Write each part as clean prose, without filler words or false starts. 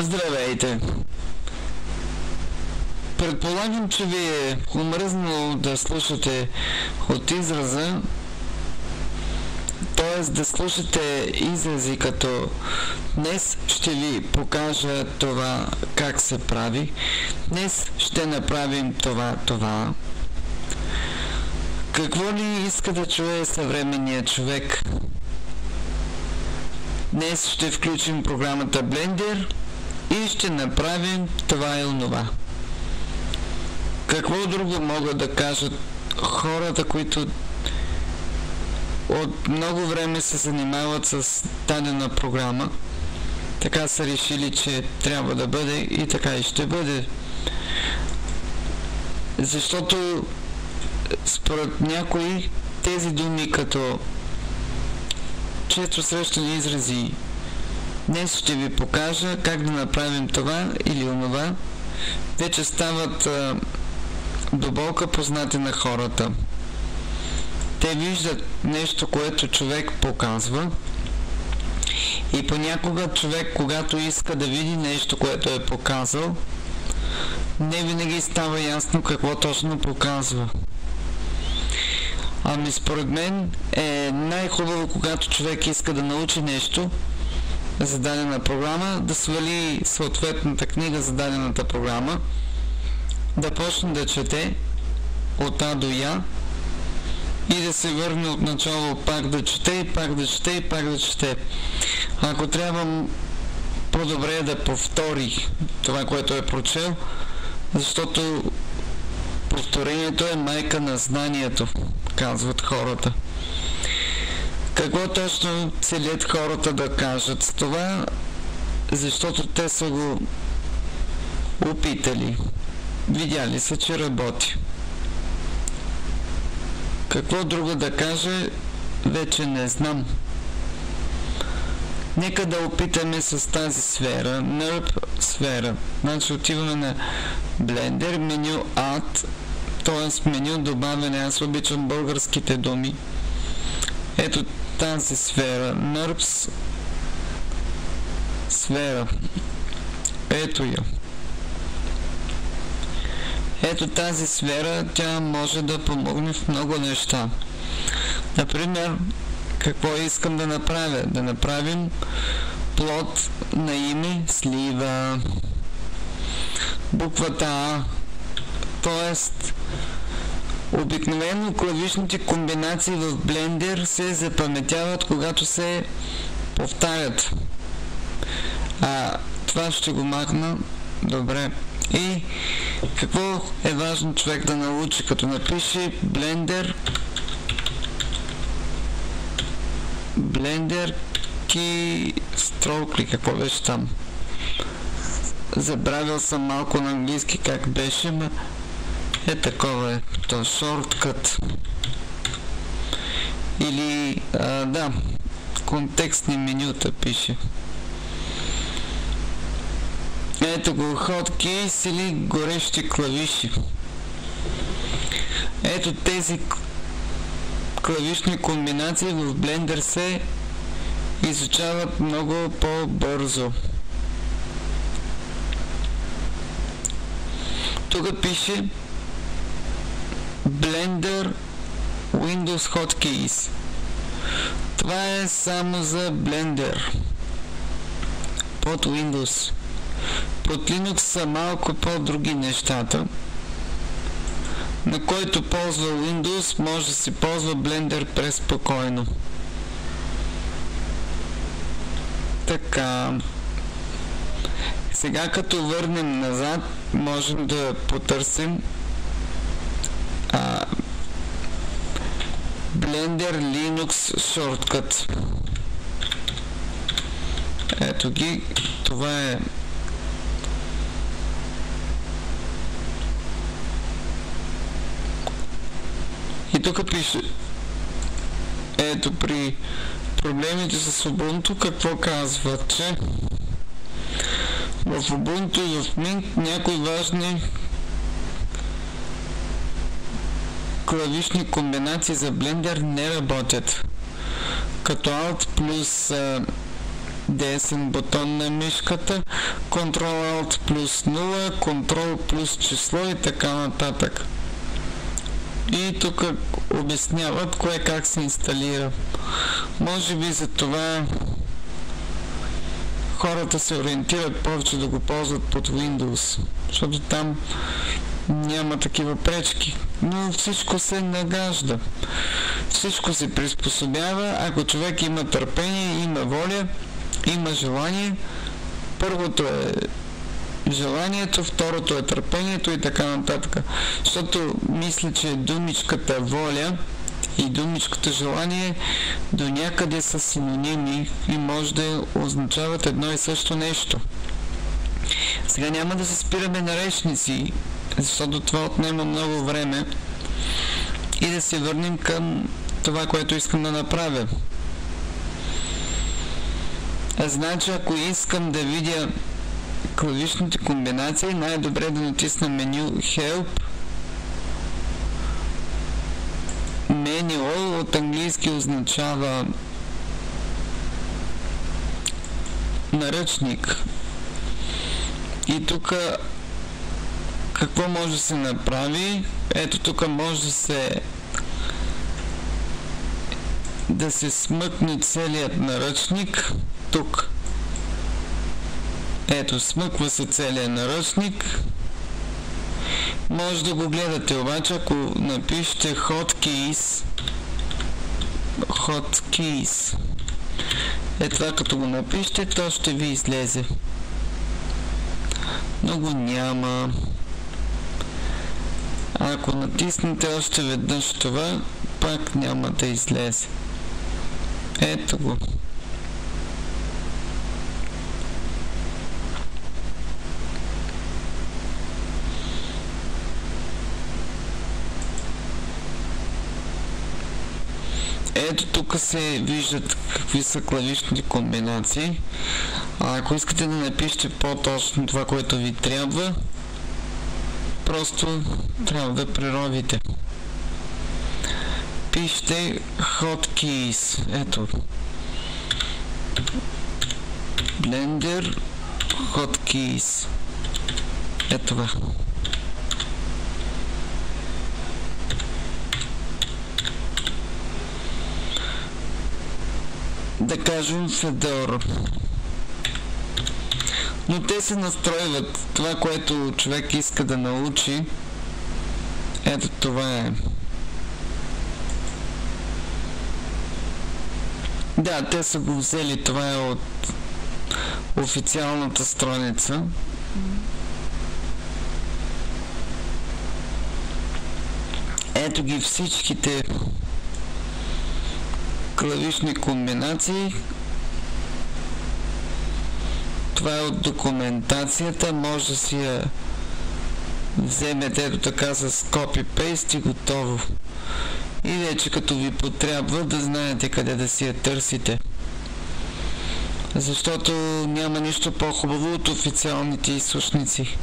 Здравейте! Предполагам, че ви е омръзнало да слушате от израза, т.е. да слушате изрази като днес ще ви покажа това как се прави, днес ще направим това. Какво ли иска да чуе съвременният човек? Днес ще включим програмата Blender и ще направим това и онова. Какво друго могат да кажат хората, които от много време се занимават с дадена програма? Така са решили, че трябва да бъде и така и ще бъде. Защото според някои тези думи като често срещани изрази днес ще ви покажа как да направим това или онова, вече стават до болка познати на хората. Те виждат нещо, което човек показва, и понякога човек, когато иска да види нещо, което е показал, не винаги става ясно какво точно показва. Ами според мен е най-хубаво, когато човек иска да научи нещо за дадена програма, да свали съответната книга за дадената програма, да почне да чете от А до Я и да се върне от начало пак да чете и пак да чете и пак да чете. Ако трябва, по-добре е да повтори това, което е прочел, защото повторението е майка на знанието, казват хората. Какво точно целят хората да кажат с това? Защото те са го опитали. Видяли са, че работи. Какво друго да каже, вече не знам. Нека да опитаме с тази сфера, NURB сфера. Значи отиваме на Blender, меню Add, т.е. меню добавяне. Аз обичам българските думи. Ето тази сфера, NURBS сфера. Ето я. Ето тази сфера, тя може да помогне в много неща. Например, какво искам да направя? Да направим плод на име слива. Буквата А. Тоест, обикновено клавишните комбинации в Blender се запаметяват, когато се повтарят. Това ще го махна. Добре. И какво е важно човек да научи, като напише Blender keystroke ли, какво беше там? Забравил съм малко на английски как беше, но е такова е, то shortcut. Или, да, контекстни менюта пише. Ето го, hotkeys или горещи клавиши. Ето тези клавишни комбинации в Blender се изучават много по-бързо. Тук пише Blender Windows Hotkeys. Това е само за Blender. Под Windows. Под Linux са малко по-други нещата. На който ползва Windows, може да се ползва Blender преспокойно. Така. Сега като върнем назад, можем да потърсим Blender Linux Shortcut. Ето ги. Това е и тук пише, ето при проблемите с Ubuntu какво казва, че в Ubuntu и в Mint някои важни клавишни комбинации за Blender не работят. Като Alt плюс десен бутон на мишката, Ctrl-Alt плюс 0, Ctrl плюс число и така нататък. И тук обясняват кое как се инсталира. Може би за това хората се ориентират повече да го ползват под Windows, защото там няма такива пречки, но всичко се нагажда. Всичко се приспособява, ако човек има търпение, има воля, има желание. Първото е желанието, второто е търпението и така нататък. Защото мисля, че думичката воля и думичката желание до някъде са синоними и може да означават едно и също нещо. Сега няма да се спираме на речници, защото това отнема много време, и да се върнем към това, което искам да направя. Значи, ако искам да видя клавишните комбинации, най-добре да натисна меню Help. Manual от английски означава наръчник. И тук какво може да се направи? Ето тук може да се смъкне целият наръчник. Тук. Ето, смъква се целият наръчник. Може да го гледате, обаче ако напишете hotkeys, това като го напишете, то ще ви излезе. Но го няма. Ако натиснете още веднъж това, пак няма да излезе. Ето го. Ето тук се виждат какви са клавишните комбинации. Ако искате да напишете по-точно това, което ви трябва, просто трябва да преровите. Пишете hotkeys. Ето. Blender hotkeys. Ето това. Да кажем Fedora. Но те се настройват. Това, което човек иска да научи, ето това е. Да, те са го взели. Това е от официалната страница. Ето ги всичките клавишни комбинации. Това е от документацията. Може да си я вземете ето така с copy-paste и готово. И вече като ви потрябва да знаете къде да си я търсите. Защото няма нищо по-хубаво от официалните източници.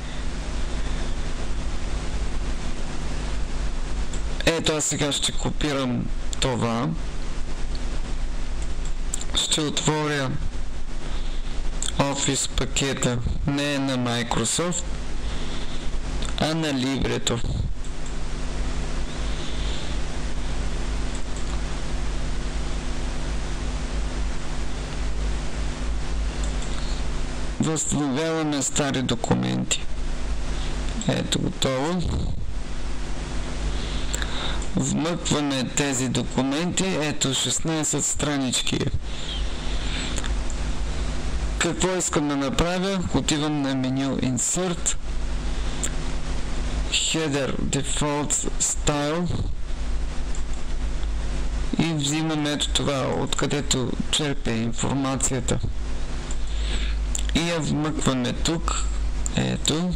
Ето аз сега ще копирам това. Ще отворя Office пакета, не на Microsoft, а на Libre-то. Възстановяваме стари документи. Ето готово. Вмъкваме тези документи. Ето 16 странички. Какво искам да направя? Отивам на меню Insert, Header Default Style и взимам ето това, откъдето черпя информацията. И я вмъкваме тук. Ето.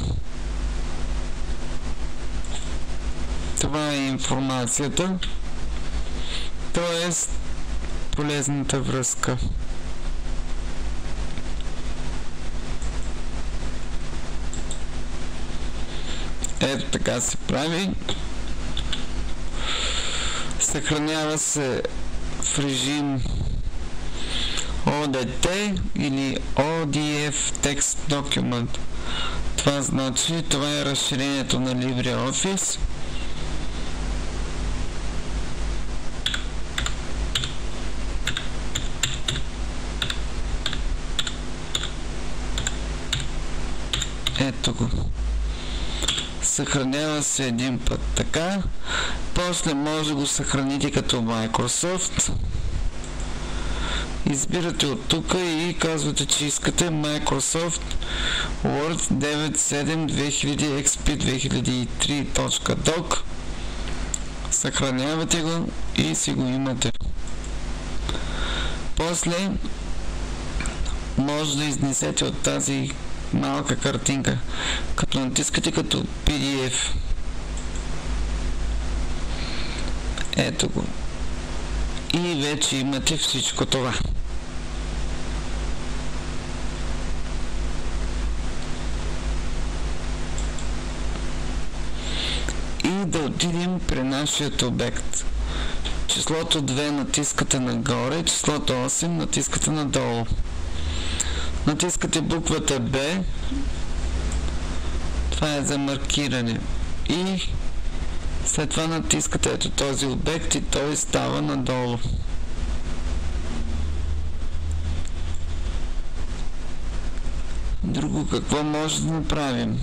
Това е информацията, т.е. полезната връзка. Ето така се прави. Съхранява се в режим ODT или ODF Text Document. Това значи, това е разширението на LibreOffice. Ето го. Съхранява се един път така. После може да го съхраните като Microsoft. Избирате от тук и казвате, че искате Microsoft Word 9.7 2000 XP 2003.doc. Съхранявате го и си го имате. После може да изнесете от тази малка картинка, като натискате като PDF. Ето го. И вече имате всичко това. И да отидем при нашия обект. Числото 2 натискате нагоре, числото 8 натискате надолу. Натискате буквата B, това е за маркиране, и след това натискате ето този обект и той става надолу. Друго какво може да направим?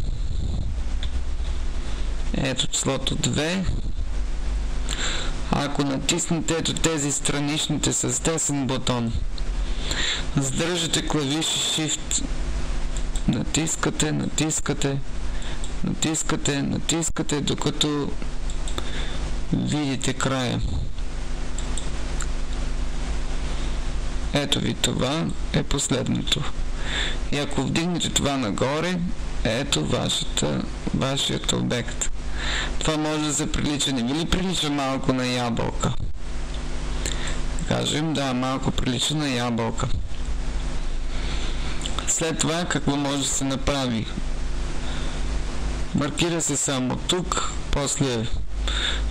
Ето числото 2. Ако натиснете ето тези страничните с десен бутон, задържате клавиши Shift, натискате, докато видите края. Ето ви, това е последното. И ако вдигнете това нагоре, ето вашият обект. Това може да се прилича, не ви ли прилича малко на ябълка? Кажем, да, малко прилича на ябълка. След това какво може да се направи? Маркира се само тук, после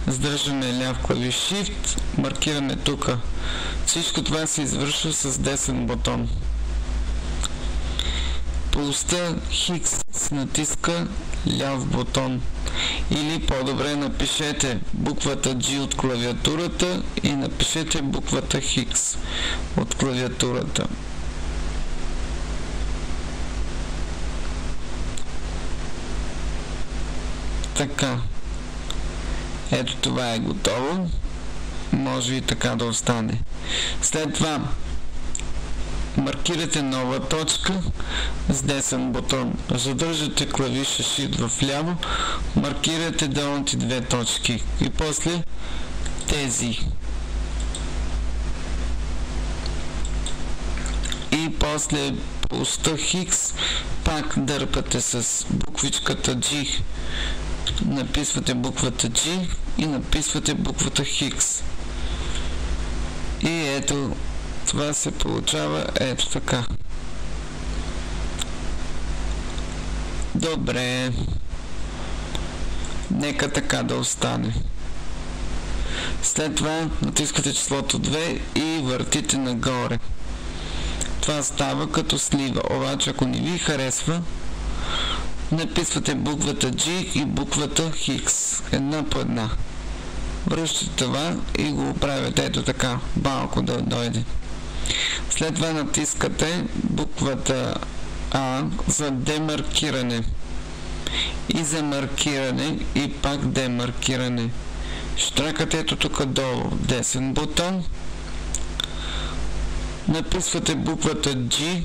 задържаме ляв клавиш Shift, маркираме тук. Всичко това се извършва с десен бутон. Полоста Хикс се натиска ляв бутон. Или по-добре напишете буквата G от клавиатурата и напишете буквата Хикс от клавиатурата. Така. Ето това е готово. Може и така да остане. След това маркирате нова точка с десен бутон. Задържате клавиша Shift вляво, маркирате долните две точки и после тези. И после полоста Хикс пак дърпате с буквичката G. Написвате буквата G и написвате буквата Хикс. И ето това се получава ето така. Добре. Нека така да остане. След това натискате числото 2 и въртите нагоре. Това става като слива, обаче ако не ви харесва, написвате буквата G и буквата Хикс, една по една. Връщате това и го правите ето така, малко да дойде. След това натискате буквата А за демаркиране и за маркиране и пак демаркиране. Штракате ето тук долу десен бутон, написвате буквата G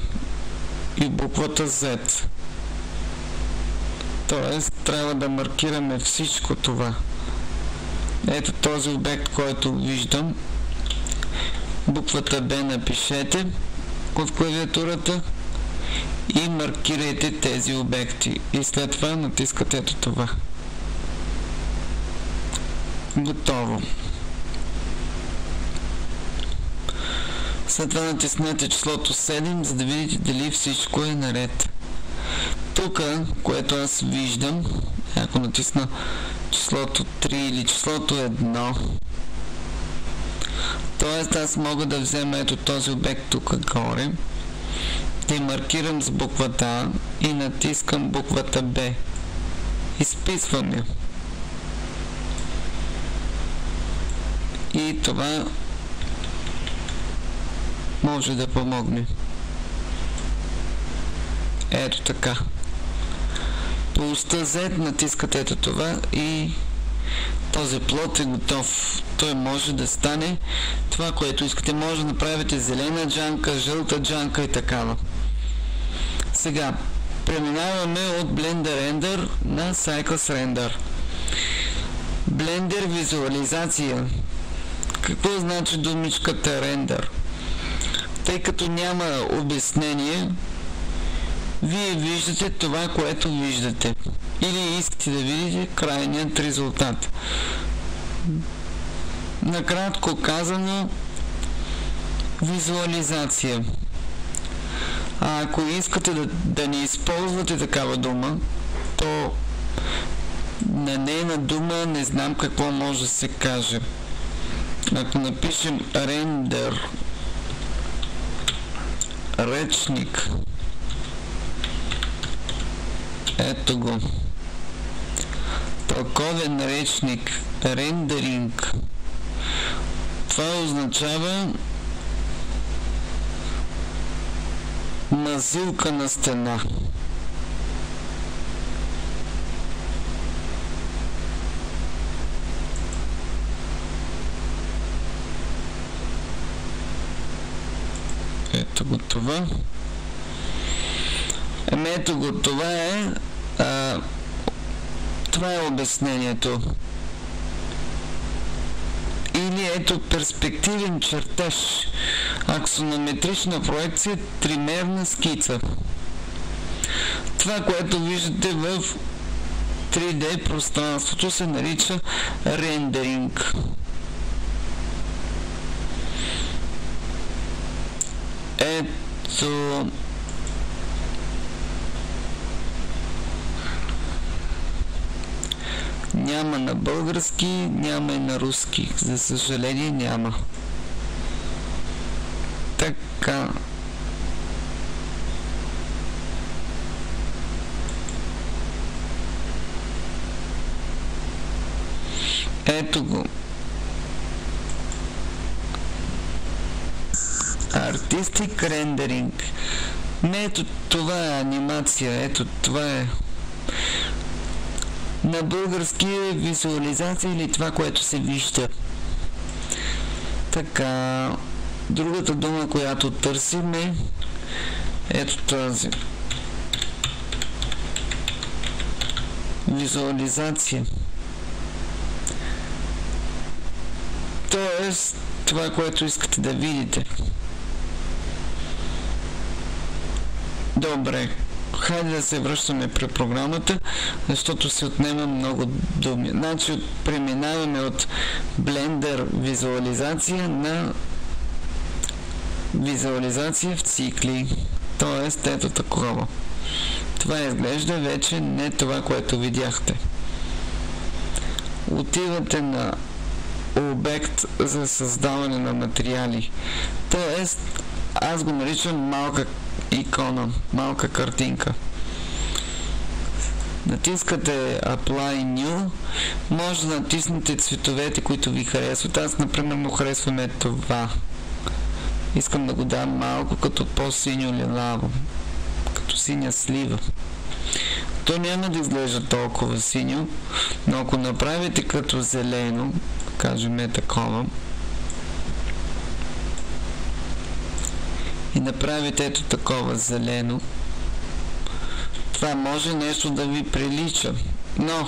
и буквата Z. Тоест трябва да маркираме всичко това. Ето този обект, който виждам. Буквата B напишете от клавиатурата и маркирайте тези обекти. И след това натискате ето това. Готово. След това натиснете числото 7, за да видите дали всичко е наред. Тук, което аз виждам, ако натисна числото 3 или числото 1, Тоест аз мога да взема ето този обект тук горе, да маркирам с буквата А и натискам буквата Б. Изписвам я. И това може да помогне. Ето така. По оста Z натискате ето това и този плод е готов. Той може да стане това, което искате. Може да направите зелена джанка, жълта джанка и такава. Сега преминаваме от Blender Render на Cycles Render. Blender визуализация. Какво значи думичката Render? Тъй като няма обяснение, вие виждате това, което виждате. Или искате да видите крайният резултат. Накратко казано, визуализация. А ако искате да не използвате такава дума, то на нейна дума не знам какво може да се каже. Ако напишем render речник, ето го, тълковен речник, рендеринг, това означава мазилка на стена. Ето го това. Ето го това е. Това е обяснението. Или ето перспективен чертеж. Аксонометрична проекция, тримерна скица. Това, което виждате в 3D пространството, се нарича рендеринг. Ето няма на български, няма и на руски. За съжаление няма. Така. Ето го. Artistic Rendering. Не, ето това е анимация. Ето това е. На български е визуализация или това, което се вижда. Така. Другата дума, която търсим е ето тази. Визуализация. Тоест, това, което искате да видите. Добре. Хайде да се връщаме при програмата, защото се отнема много думи. Значи преминаваме от Blender визуализация на визуализация в цикли. Тоест, ето такова. Това изглежда вече не това, което видяхте. Отивате на обект за създаване на материали. Тоест, аз го наричам малка икона, малка картинка. Натискате Apply New, може да натиснете цветовете, които ви харесват. Аз, например, му харесваме това. Искам да го дам малко като по-синьо лилаво, като синя слива. То няма да изглежда толкова синьо, но ако направите като зелено, кажем такова, и направите ето такова зелено, това може нещо да ви прилича, но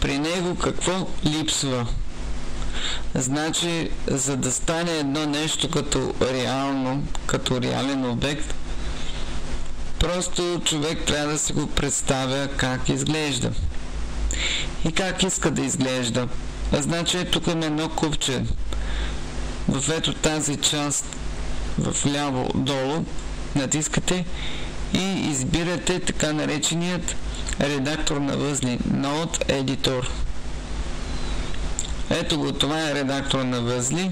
при него какво липсва? Значи, за да стане едно нещо като реално, като реален обект, просто човек трябва да си го представя как изглежда и как иска да изглежда. Значи, тук има едно купче в ето тази част в ляво долу, натискате и избирате така нареченият редактор на възли, Node Editor. Ето го, това е редактор на възли.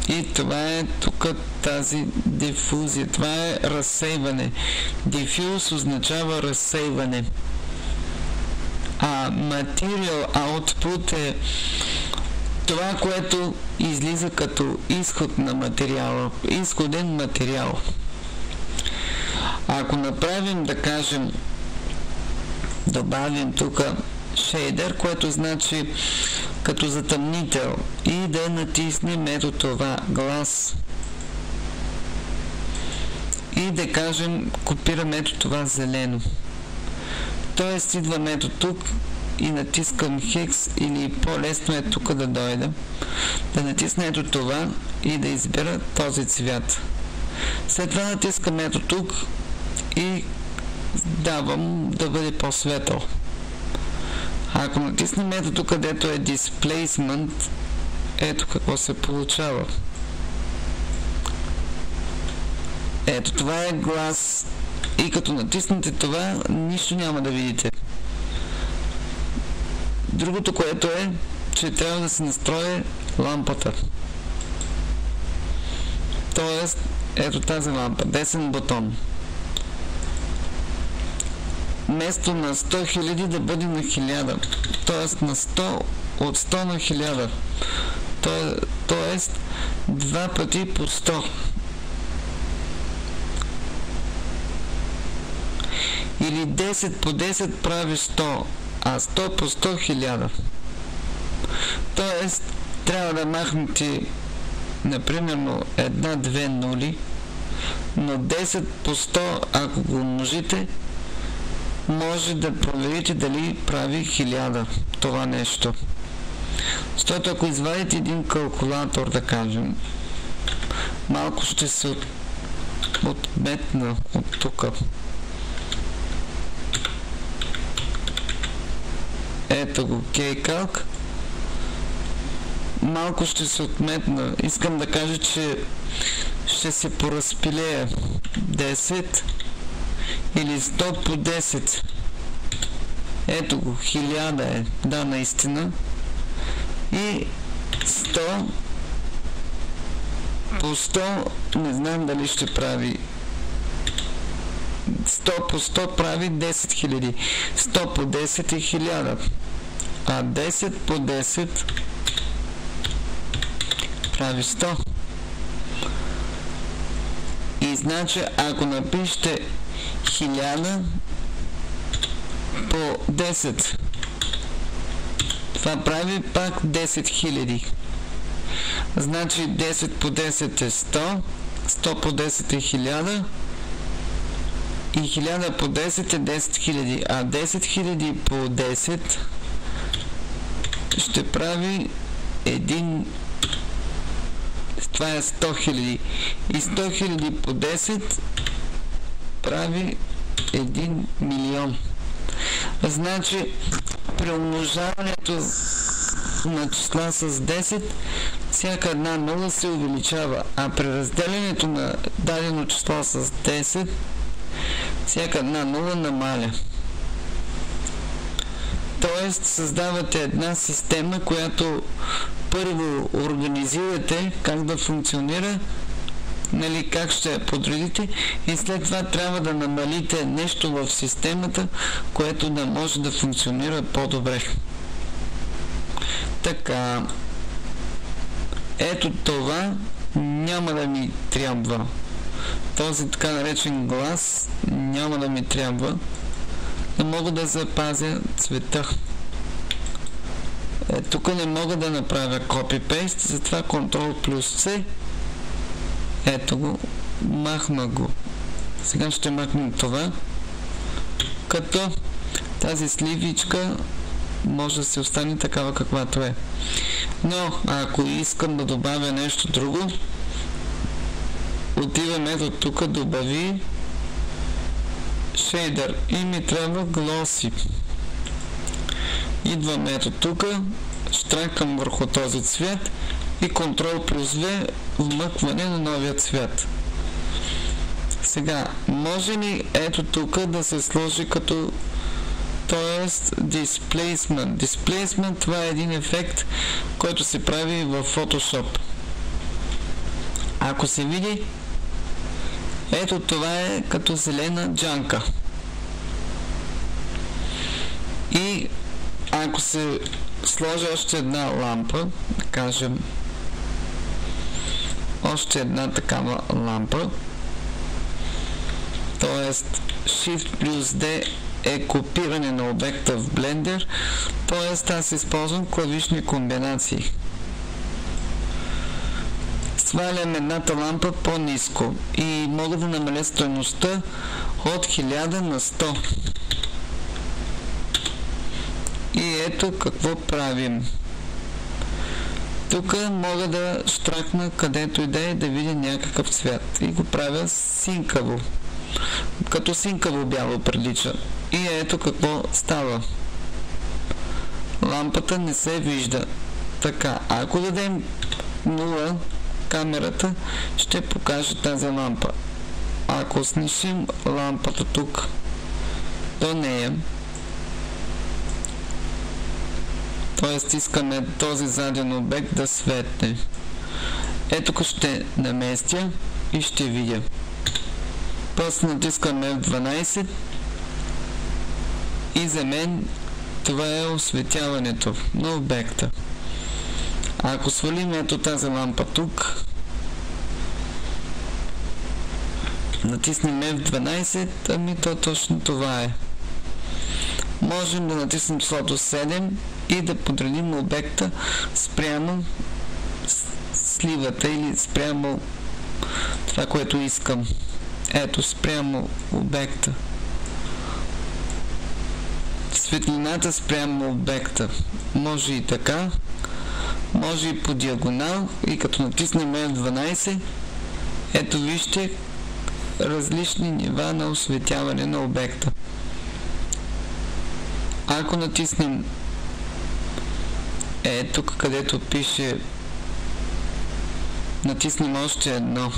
И това е тук тази дифузия, това е разсейване. Diffuse означава разсейване. А Material Output е това, което излиза като изход на материала, изходен материал. Ако направим, да кажем, добавим тук шейдер, което значи като затъмнител, и да натиснем ето това глас и да кажем копираме ето това зелено. Тоест идваме ето тук и натискам хекс, или по-лесно е тук да дойда, да натисна ето това и да избера този цвят. След това натискам ето тук и давам да бъде по-светъл. Ако натиснем ето тук, където е Displacement, ето какво се получава. Ето това е глас и като натиснете това, нищо няма да видите. Другото, което е, че трябва да се настрои лампата. Тоест, ето тази лампа, десен бутон. Вместо на 100 000 да бъде на 1000. Тоест на 100, от 100 на 1000. Тоест 2 пъти по 100. Или 10 по 10 прави 100, а 100 по 100 1000. Тоест трябва да махнете, например, 1-2 нули, но 10 по 100, ако го умножите, може да проверите дали прави 1000 това нещо. Защото ако извадите един калкулатор, да кажем, малко ще се отметна от тук. Ето го, KCalc. Малко ще се отметна. Искам да кажа, че ще се поразпилея 10 или 100 по 10. Ето го, 1000 е. Да, наистина. И 100 по 100, не знам дали ще прави. 100 по 100 прави 10 000. 100 по 10 е 1000. А 10 по 10 прави 100. И значи, ако напишете 1000 по 10, това прави пак 10 000. Значи 10 по 10 е 100, 100 по 10 е 1000 и 1000 по 10 е 10 000, а 10 000 по 10 ще прави един, това е 100 000, и 100 000 по 10 прави 1 милион. Значи при умножаването на числа с 10 всяка една нула се увеличава, а при разделянето на дадено число с 10 всяка една нула намаля. Тоест създавате една система, която първо организирате как да функционира, нали, как ще я подредите, и след това трябва да намалите нещо в системата, което да може да функционира по-добре. Така, ето това няма да ми трябва. Този така наречен глас няма да ми трябва. Не мога да запазя цвета. Тук не мога да направя copy-paste, затова Ctrl плюс C. Ето го, махна го. Сега ще махнем това, като тази сливичка може да се остане такава каквато е. Но ако искам да добавя нещо друго, отивам ето тук, добави шейдър и ми трябва Glossy. Идвам ето тук, штракам върху този цвят и Ctrl плюс V, вмъкване на новия цвят. Сега, може ли ето тук да се сложи като, т.е. Displacement. Displacement, това е един ефект, който се прави в Photoshop. Ако се види, ето това е като зелена джанка. И ако се сложи още една лампа, да кажем още една такава лампа, т.е. Shift плюс D е копиране на обекта в Blender, т.е. аз използвам клавишни комбинации. Свалям едната лампа по-ниско и мога да намаля стойността от 1000 на 100. И ето какво правим. Тук мога да штракна където и да е, да видя някакъв цвят. И го правя синкаво. Като синкаво бяло прилича. И ето какво става. Лампата не се вижда. Така, ако дадем 0, камерата ще покаже тази лампа. Ако снишим лампата тук до нея, т.е. искаме този заден обект да светне. Ето тук ще наместя и ще видя. После натискам F12 и за мен това е осветяването на обекта. Ако свалим ето тази лампа тук, натиснем F12, ами то точно това е. Можем да натиснем числото 7 и да подредим обекта спрямо сливата или спрямо това, което искам. Ето, спрямо обекта. Светлината спрямо обекта. Може и така, може и по диагонал, и като натиснем F12, ето вижте различни нива на осветяване на обекта. Ако натиснем тук, където пише, натиснем още едно,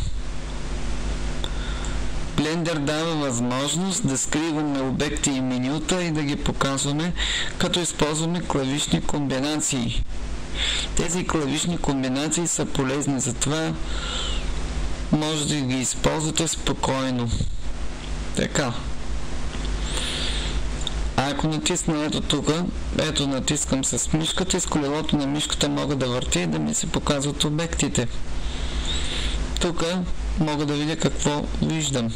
Blender дава възможност да скриваме обекти и менюта и да ги показваме, като използваме клавишни комбинации. Тези клавишни комбинации са полезни, затова може да ги използвате спокойно. Така. Ако натисна ето тук, ето натискам с мишката и с колелото на мишката мога да въртя и да ми се показват обектите. Тук мога да видя какво виждам.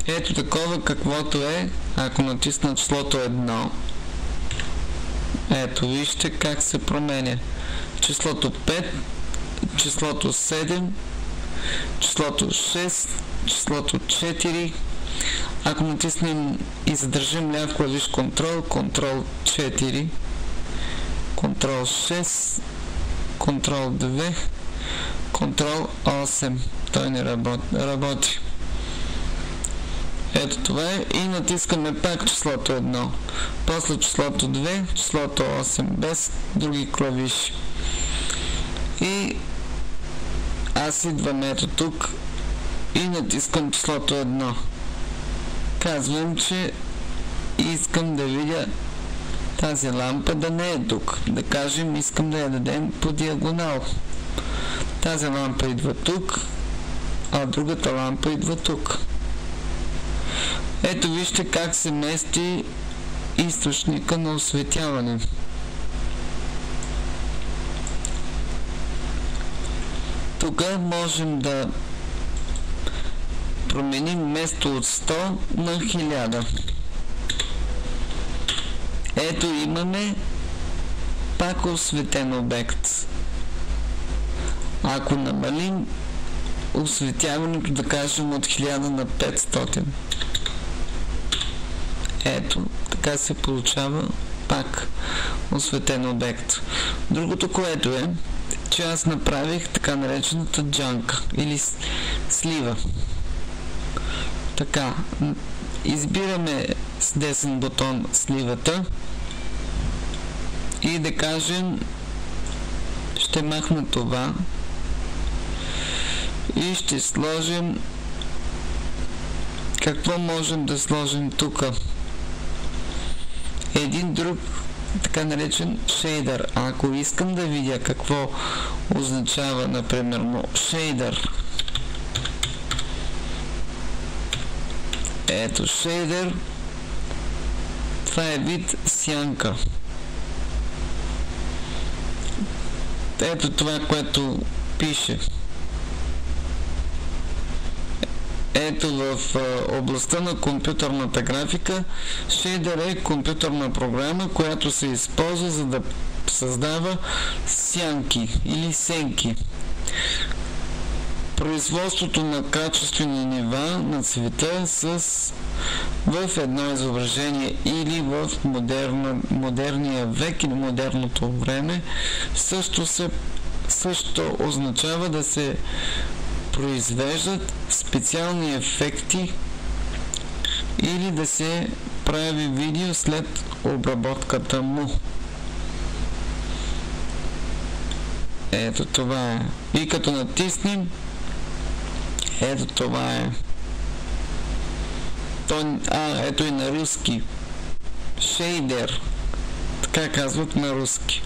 Ето такова каквото е, ако натисна числото 1. Ето вижте как се променя. Числото 5, числото 7, числото 6, числото 4. Ако натиснем и задържим ляв клавиш Ctrl, Ctrl 4, Ctrl 6, Ctrl 2, Ctrl 8. Той не работи. Ето това е. И натискаме пак числото 1. После числото 2, числото 8, без други клавиши. И аз идвам ето тук и натискам числото 1. Казвам, че искам да видя тази лампа да не е тук. Да кажем, искам да я дадем по диагонал. Тази лампа идва тук, а другата лампа идва тук. Ето вижте как се мести източника на осветяване. Тук можем да променим место от 100 на 1000. Ето имаме пак осветен обект. Ако намалим осветяването, да кажем от 1000 на 500. Ето, така се получава пак осветен обект. Другото, което е, че аз направих така наречената джанка или слива. Така, избираме с десен бутон сливата и да кажем, ще махна това и ще сложим, какво можем да сложим тук? Един друг така наречен шейдър. Ако искам да видя какво означава, например, шейдър, ето шейдър, това е вид сянка. Ето това, което пише. Ето в областта на компютърната графика, шейдър е компютърна програма, която се използва за да създава сянки или сенки. Производството на качествени нива на цвета в едно изображение или в модерния век или модерното време също означава да се произвеждат специални ефекти или да се прави видео след обработката му. Ето това е. И като натиснем, ето това е. Ето и на руски. Шейдер. Така казват на руски.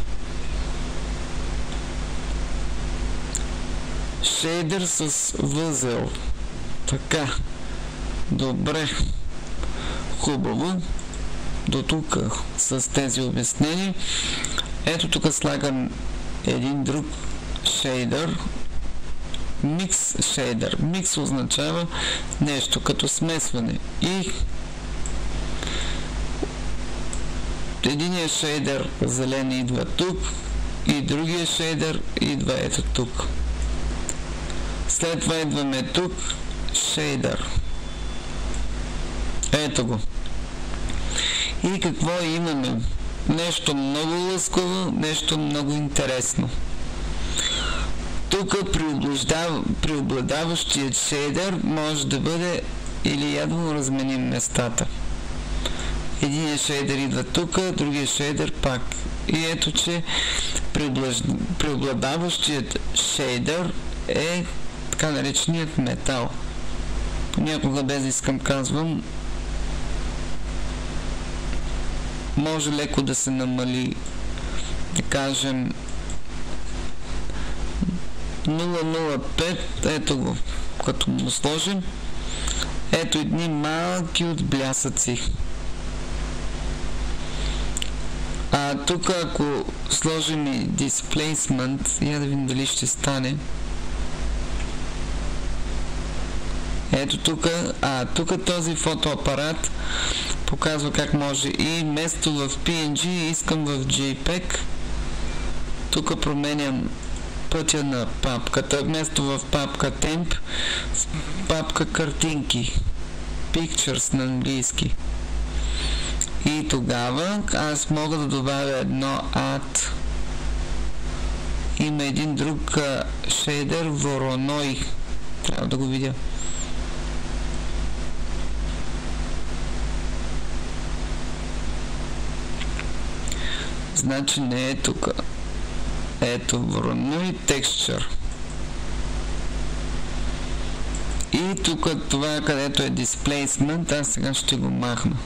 Шейдер с възел. Така. Добре. Хубаво. До тук с тези обяснения. Ето тук слагам един друг шейдър. Микс шейдър. Микс означава нещо като смесване. И единият шейдър зелен идва тук и другия шейдър идва ето тук. След това идваме тук, шейдър. Ето го. И какво имаме? Нещо много лъскаво, нещо много интересно. Тук преобладаващият шейдър може да бъде или я да му разменим местата. Единият шейдър идва тук, другия шейдър пак. И ето, че преобладаващият шейдър е така нареченият метал. Понякога без да искам казвам, може леко да се намали, да кажем 0,05, ето го, като му сложим, ето едни малки отблясъци. А тук ако сложим и displacement, я да видим дали ще стане. Ето тук, тук този фотоапарат показва как може и вместо в PNG искам в JPEG. Тук променям пътя на папката, вместо в папка Temp, в папка картинки, Pictures на английски. И тогава аз мога да добавя едно Add. Има един друг шейдър, Voronoi. Трябва да го видя. Значи не е тук. Ето Voronoi Texture. И тук това, където е Displacement, аз сега ще го махна.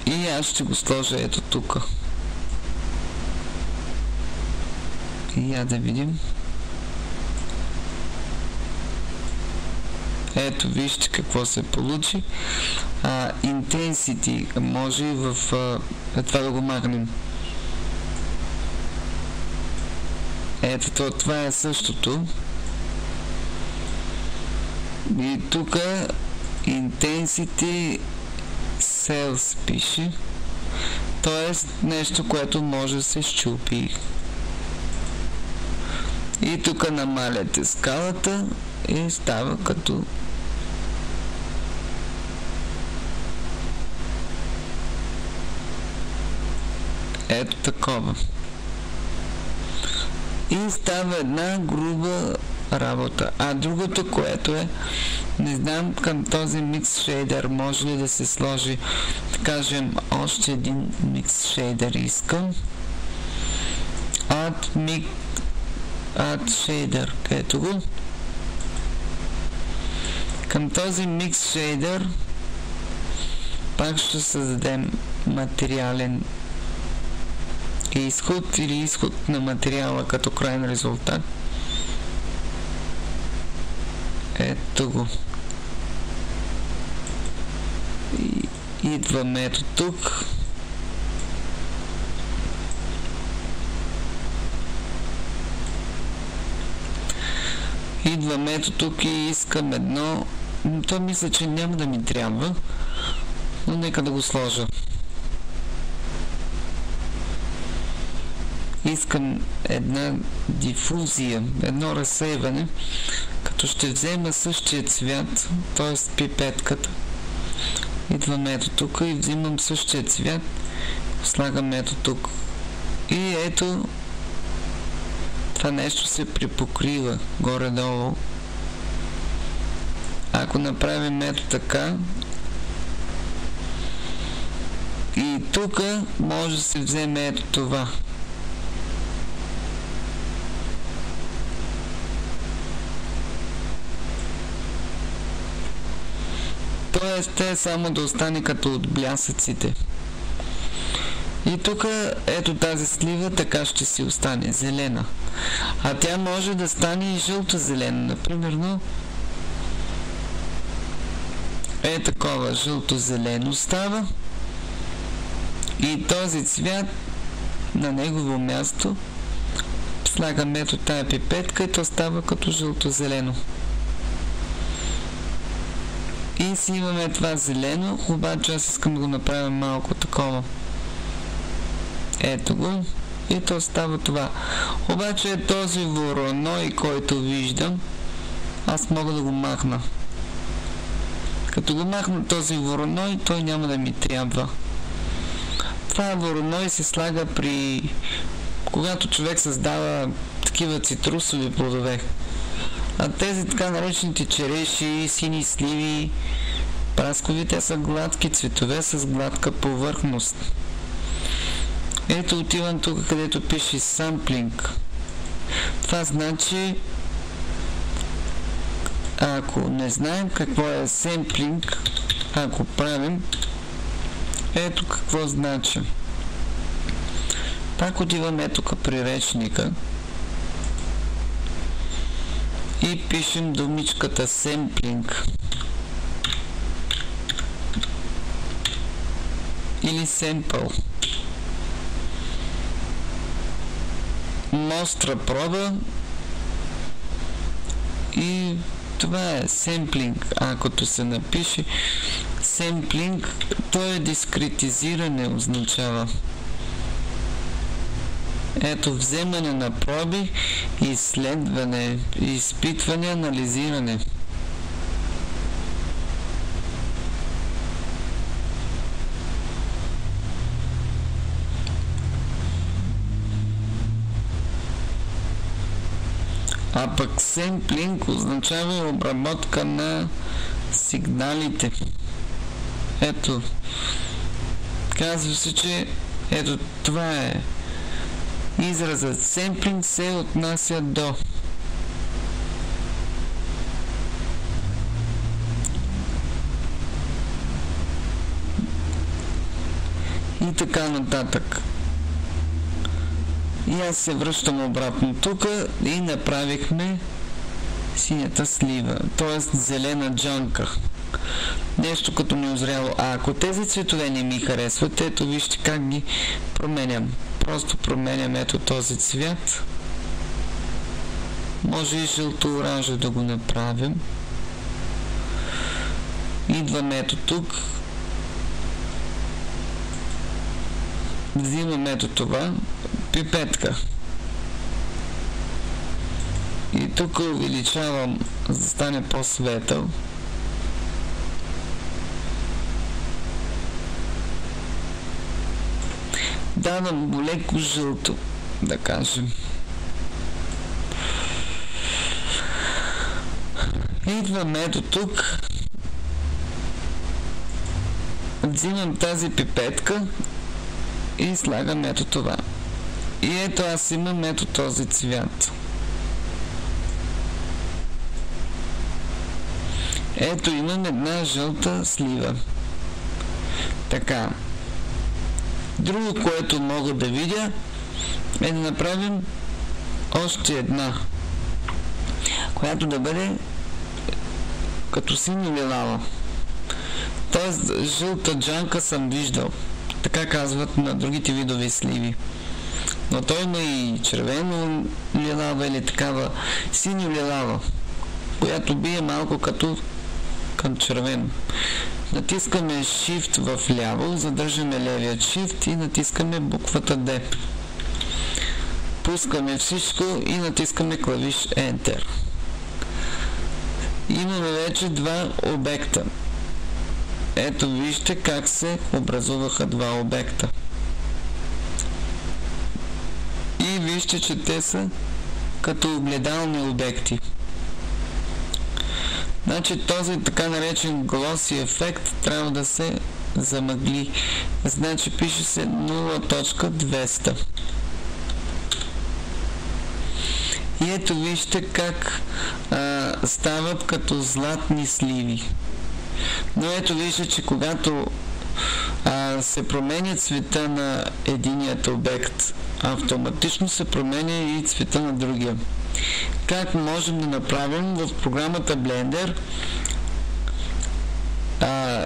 И аз ще го сложа ето тук. И я да видим. Ето вижте какво се получи. Intensity може и в това да го махнем. Ето това е същото. И тук Intensity Cells пише. Тоест нещо, което може да се счупи. И тук намаляте скалата и става като ето такова. И става една груба работа. А другото, което е, не знам, към този микс шейдър може ли да се сложи, да кажем, още един микс шейдър искам. Add shader, ето го. Към този микс шейдър Пак ще създадем материален изход или изход на материала като крайен резултат. Ето го. Идваме ето тук. Идваме ето тук и искам едно. То мисля, че няма да ми трябва, но нека да го сложа. Искам една дифузия, едно разсейване, като ще взема същия цвят, т.е. пипетката. Идвам ето тук и взимам същия цвят, слагам ето тук. И ето това нещо се припокрива горе-долу. Ако направим ето така, и тук може да се вземе ето това. Тоест, те само да остане като от блясъците. И тук, ето тази слива, така ще си остане зелена. А тя може да стане и жълто-зелена, например. Е такова жълто-зелено става. И този цвят на негово място слагаме ето тая пипетка и то става като жълто-зелено. И си имаме това зелено, обаче аз искам да го направя малко такова. Ето го. И то става това. Обаче този вороной, който виждам, аз мога да го махна. Като го махна този вороной, той няма да ми трябва. Това вороной се слага при... когато човек създава такива цитрусови плодове. А тези така наречените череши, сини сливи, праскови, те са гладки цветове с гладка повърхност. Ето отивам тук, където пише самплинг. Това значи, ако не знаем какво е семплинг, ако правим, ето какво значи. Пак отиваме тук при речника и пишем думичката семплинг или семпъл. Мостра проба и това е семплинг. Ако се напише семплинг, то е дискретизиране, означава. Ето вземане на проби, изследване, изпитване, анализиране. А пък семплинг означава обработка на сигналите. Ето, казва се, че ето това е изразът семплинг се отнася до. И така нататък. И аз се връщам обратно тук и направихме синята слива, т.е. зелена джанка. Нещо като неозряло. А ако тези цветове не ми харесват, ето вижте как ги променям. Просто променям ето този цвят. Може и жълто-оранжев да го направим. Идваме ето тук. Взимам ето това. Пипетка. И тук увеличавам, за да стане по-светъл. Давам го леко жълто, да кажем. Идвам ето тук. Взимам тази пипетка и слагам ето това. И ето аз имам ето този цвят. Ето имам една жълта слива. Така. Друго, което мога да видя, е да направим още една, която да бъде като синьо-лилава. Тоест, жълта джанка съм виждал. Така казват на другите видове сливи. Но той има и червено лилава или такава синьо-лилава, която бие малко като към червено. Натискаме Shift в ляво, задържаме левият Shift и натискаме буквата D. Пускаме всичко и натискаме клавиш Enter. Имаме вече два обекта. Ето вижте как се образуваха два обекта. И вижте, че те са като огледални обекти. Значи този така наречен glossy ефект трябва да се замъгли. Значи пише се 0.200. И ето вижте как стават като златни сливи. Но ето вижте, че когато се променя цвета на единият обект, автоматично се променя и цвета на другия. Как можем да направим в програмата Blender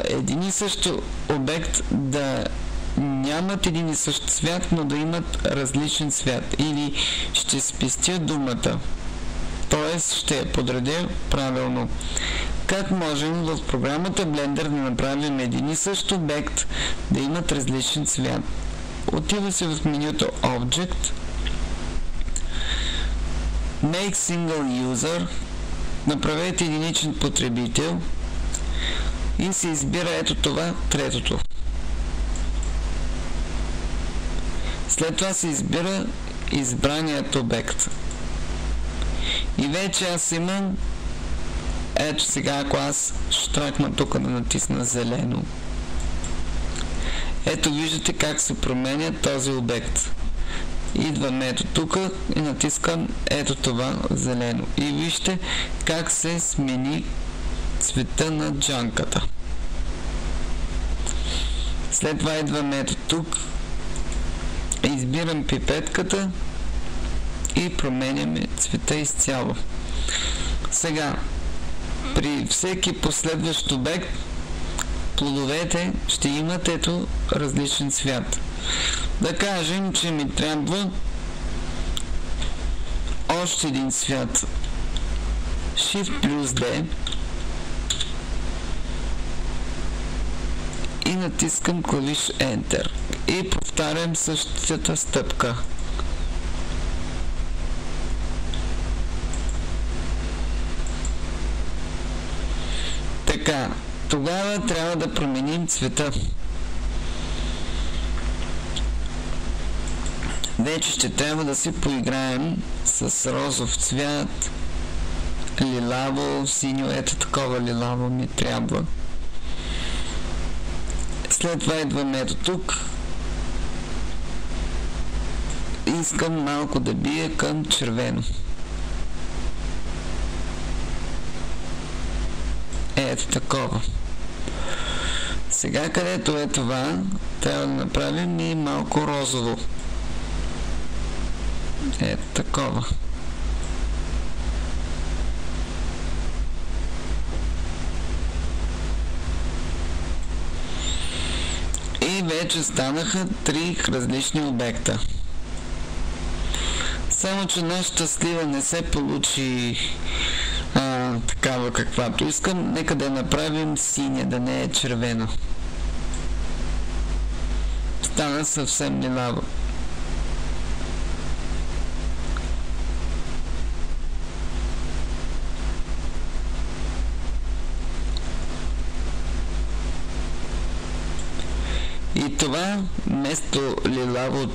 един и същ обект да нямат един и същ цвят, но да имат различен цвят? Или ще спестя думата, т.е. ще я подредя правилно. Как можем в програмата Blender да направим един и същ обект да имат различен цвят? Отива се в менюто Object, Make Single User, направете единичен потребител и се избира ето това, третото. След това се избира избраният обект. И вече аз имам, ето сега, ако аз штракна тук да натисна зелено, ето виждате как се променя този обект. Идвам ето тук и натискам ето това зелено. И вижте как се смени цвета на джанката. След това идвам ето тук, избирам пипетката и променяме цвета изцяло. Сега, при всеки последващ обект, плодовете ще имат ето различен цвят. Да кажем, че ми трябва още един цвят. Shift плюс D и натискам клавиш Enter и повтарям същата стъпка. Така, тогава трябва да променим цвета. Вече ще трябва да си поиграем с розов цвят, лилаво, синьо, ето такова лилаво ми трябва. След това идваме ето тук. Искам малко да бие към червено. Ето такова. Сега където е това, трябва да направим и малко розово. Ето такова. И вече станаха три различни обекта. Само че нашата слива не се получи такава каквато искам. Нека да я направим синя, да не е червена. Стана съвсем лилава. И това вместо лилаво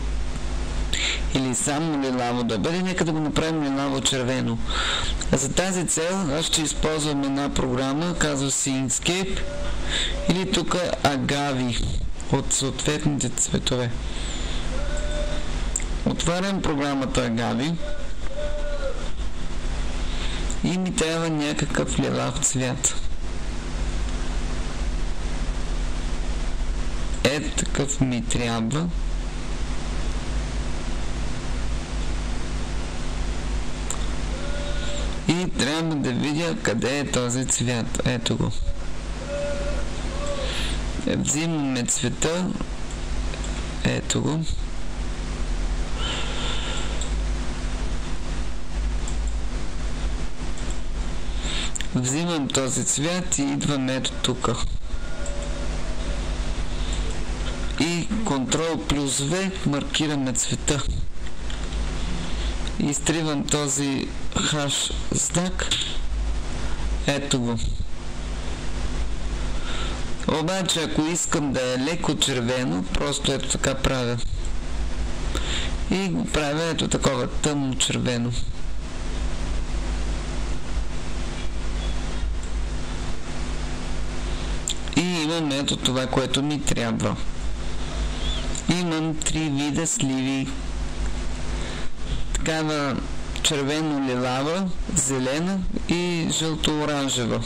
или само лилаво да бъде, нека да го направим лилаво-червено. За тази цел аз ще използвам една програма, казва се Inkscape, или тук Agavi от съответните цветове. Отварям програмата Agavi и ми трябва някакъв лилав цвят. такъв ми трябва. И трябва да видя къде е този цвят. Ето го. Взимаме цвета. Ето го. Взимам този цвят и идвам ето тук. И Ctrl плюс V маркираме цвета. И изтривам този хаш знак. Ето го. Обаче ако искам да е леко червено, просто ето така правя. И го правя ето такова тъмно червено. И имам ето това, което ми трябва. Имам 3 вида сливи. Такава червено-лилава, зелена и жълто-оранжева.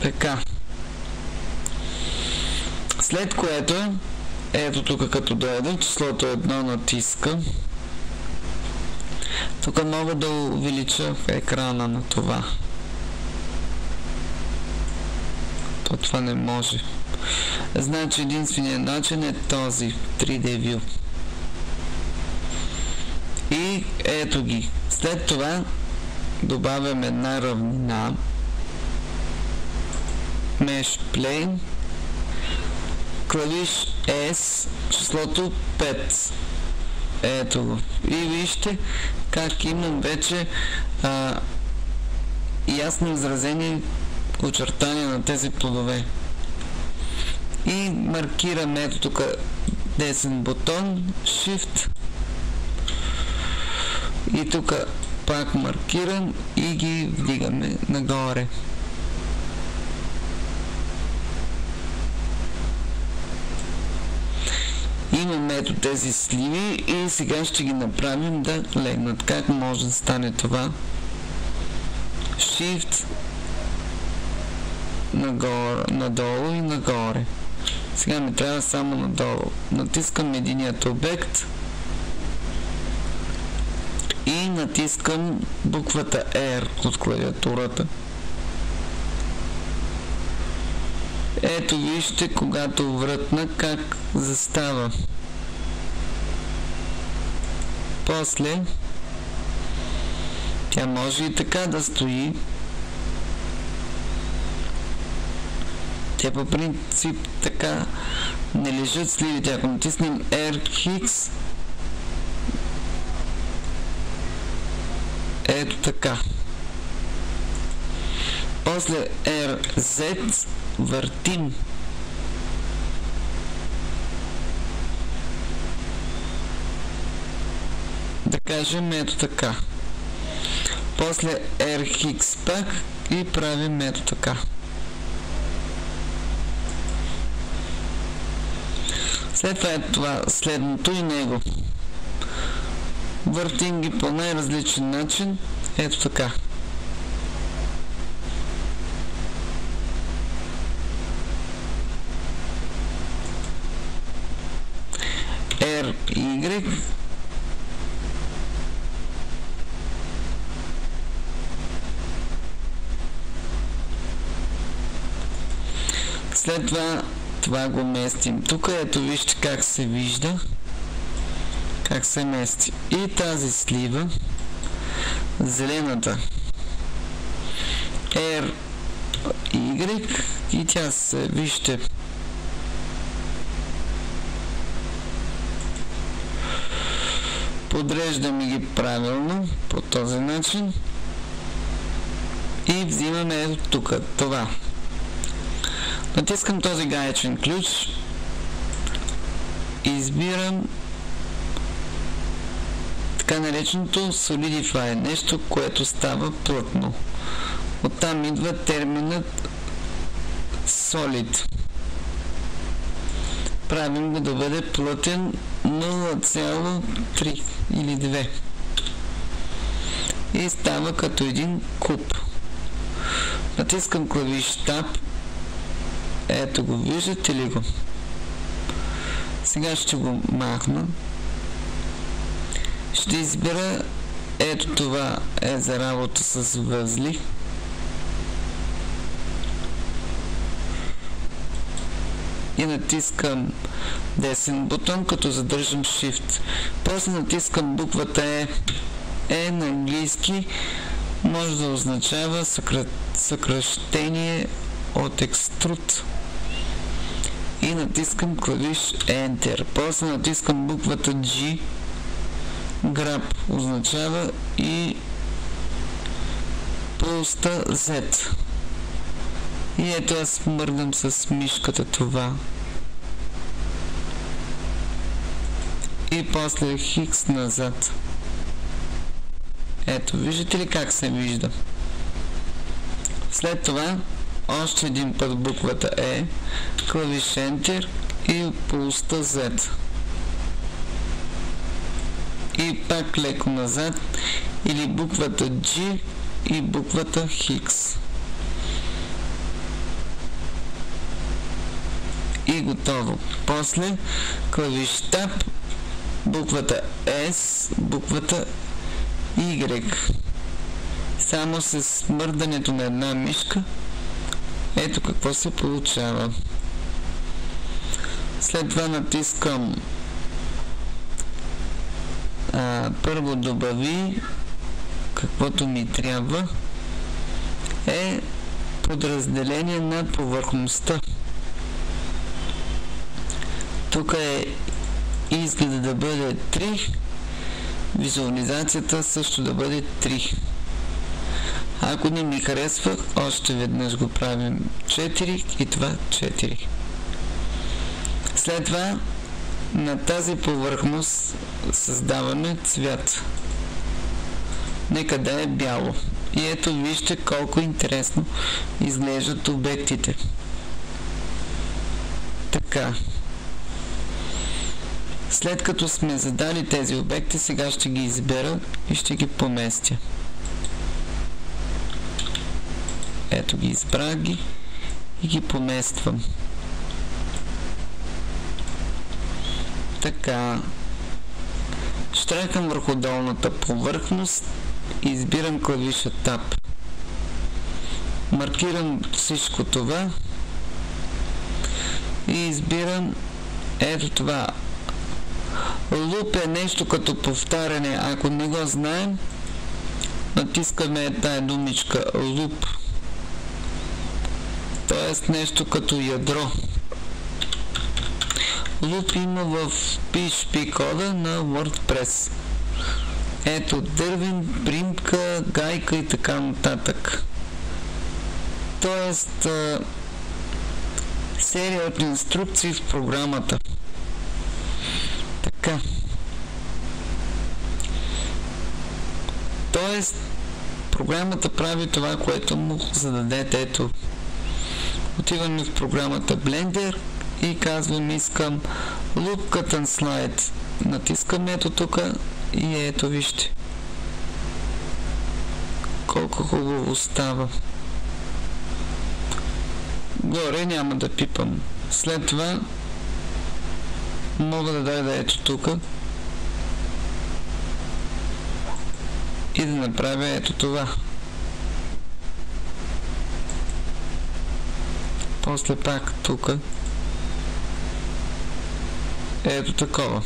Така. След което, ето тук като дойде, числото 1 натиска. Тук мога да увелича екрана на това. Това не може. Значи единственият начин е този 3D View. И ето ги. След това добавям една равнина. Mesh Plane. Клавиш S, числото 5. Ето го. И вижте как имам вече ясно изразени очертания на тези плодове. И маркирам ето тук десен бутон, Shift. И тук пак маркирам и ги вдигаме нагоре. Имаме ето тези сливи и сега ще ги направим да легнат. Как може да стане това? Shift надолу и нагоре. Сега ми трябва само надолу. Натискам единият обект и натискам буквата R от клавиатурата. Ето вижте, когато вратна как застава. После тя може и така да стои. Те по принцип така не лежат сливите. Ако натиснем R-Hix, ето така. После RZ въртим. Да кажем ето така. После R-Hix пак и правим ето така. След това е това следното и него. Въртим ги по най-различен начин. Ето така. R, Y. След това го местим. Тук ето вижте как се вижда. Как се мести. И тази слива, зелената, R, Y, и тя се, вижте, подреждаме ги правилно по този начин и взимаме ето тук това. Натискам този гаечен ключ, избирам така нареченото Solidify, нещо, което става плътно. Оттам идва терминът Solid. Правим го да бъде плътен 0,3 или 2. И става като един куб. Натискам клавиш Tab Ето го, виждате ли го? Сега ще го махна. Ще избера, ето това е за работа с възли. И натискам десен бутон, като задържам Shift. После натискам буквата E на английски. Може да означава съкращение от Extrude. И натискам клавиш Enter. После натискам буквата G. Grab означава и пулста Z. И ето аз мърдам с мишката това. И после хикс назад. Ето, виждате ли как се вижда? След това още един път буквата E, клавиш Enter и пулста Z. И пак леко назад, или буквата G и буквата хикс. И готово. После клавиш Tab, буквата S, буквата Y. Само с мърдането на една мишка, ето какво се получава. След това натискам първо добави, каквото ми трябва е подразделение на повърхността. Тук е изгледа да бъде 3, визуализацията също да бъде 3. Ако не ми харесва, още веднъж го правим 4 и това 4. След това на тази повърхност създаваме цвят. Нека да е бяло. И ето вижте колко интересно изглеждат обектите. Така. След като сме задали тези обекти, сега ще ги избера и ще ги поместя. Ето ги, избрах ги и ги помествам. Така. Щракам върху долната повърхност и избирам клавиша Tab. Маркирам всичко това и избирам ето това. Loop е нещо като повтаряне. Ако не го знаем, натискаме тая думичка Loop. Тоест нещо като ядро. Loop има в PHP кода на WordPress. Ето дървен, примка, гайка и така нататък. Тоест серия от инструкции в програмата. Така. Тоест програмата прави това, което му зададете. Ето. Отиваме в програмата Blender и казвам искам Loop Cut and Slide. Натискам ето тук и ето вижте. Колко хубаво става. Горе няма да пипам. След това мога да дойда ето тук и да направя ето това. После пак тук ето такова.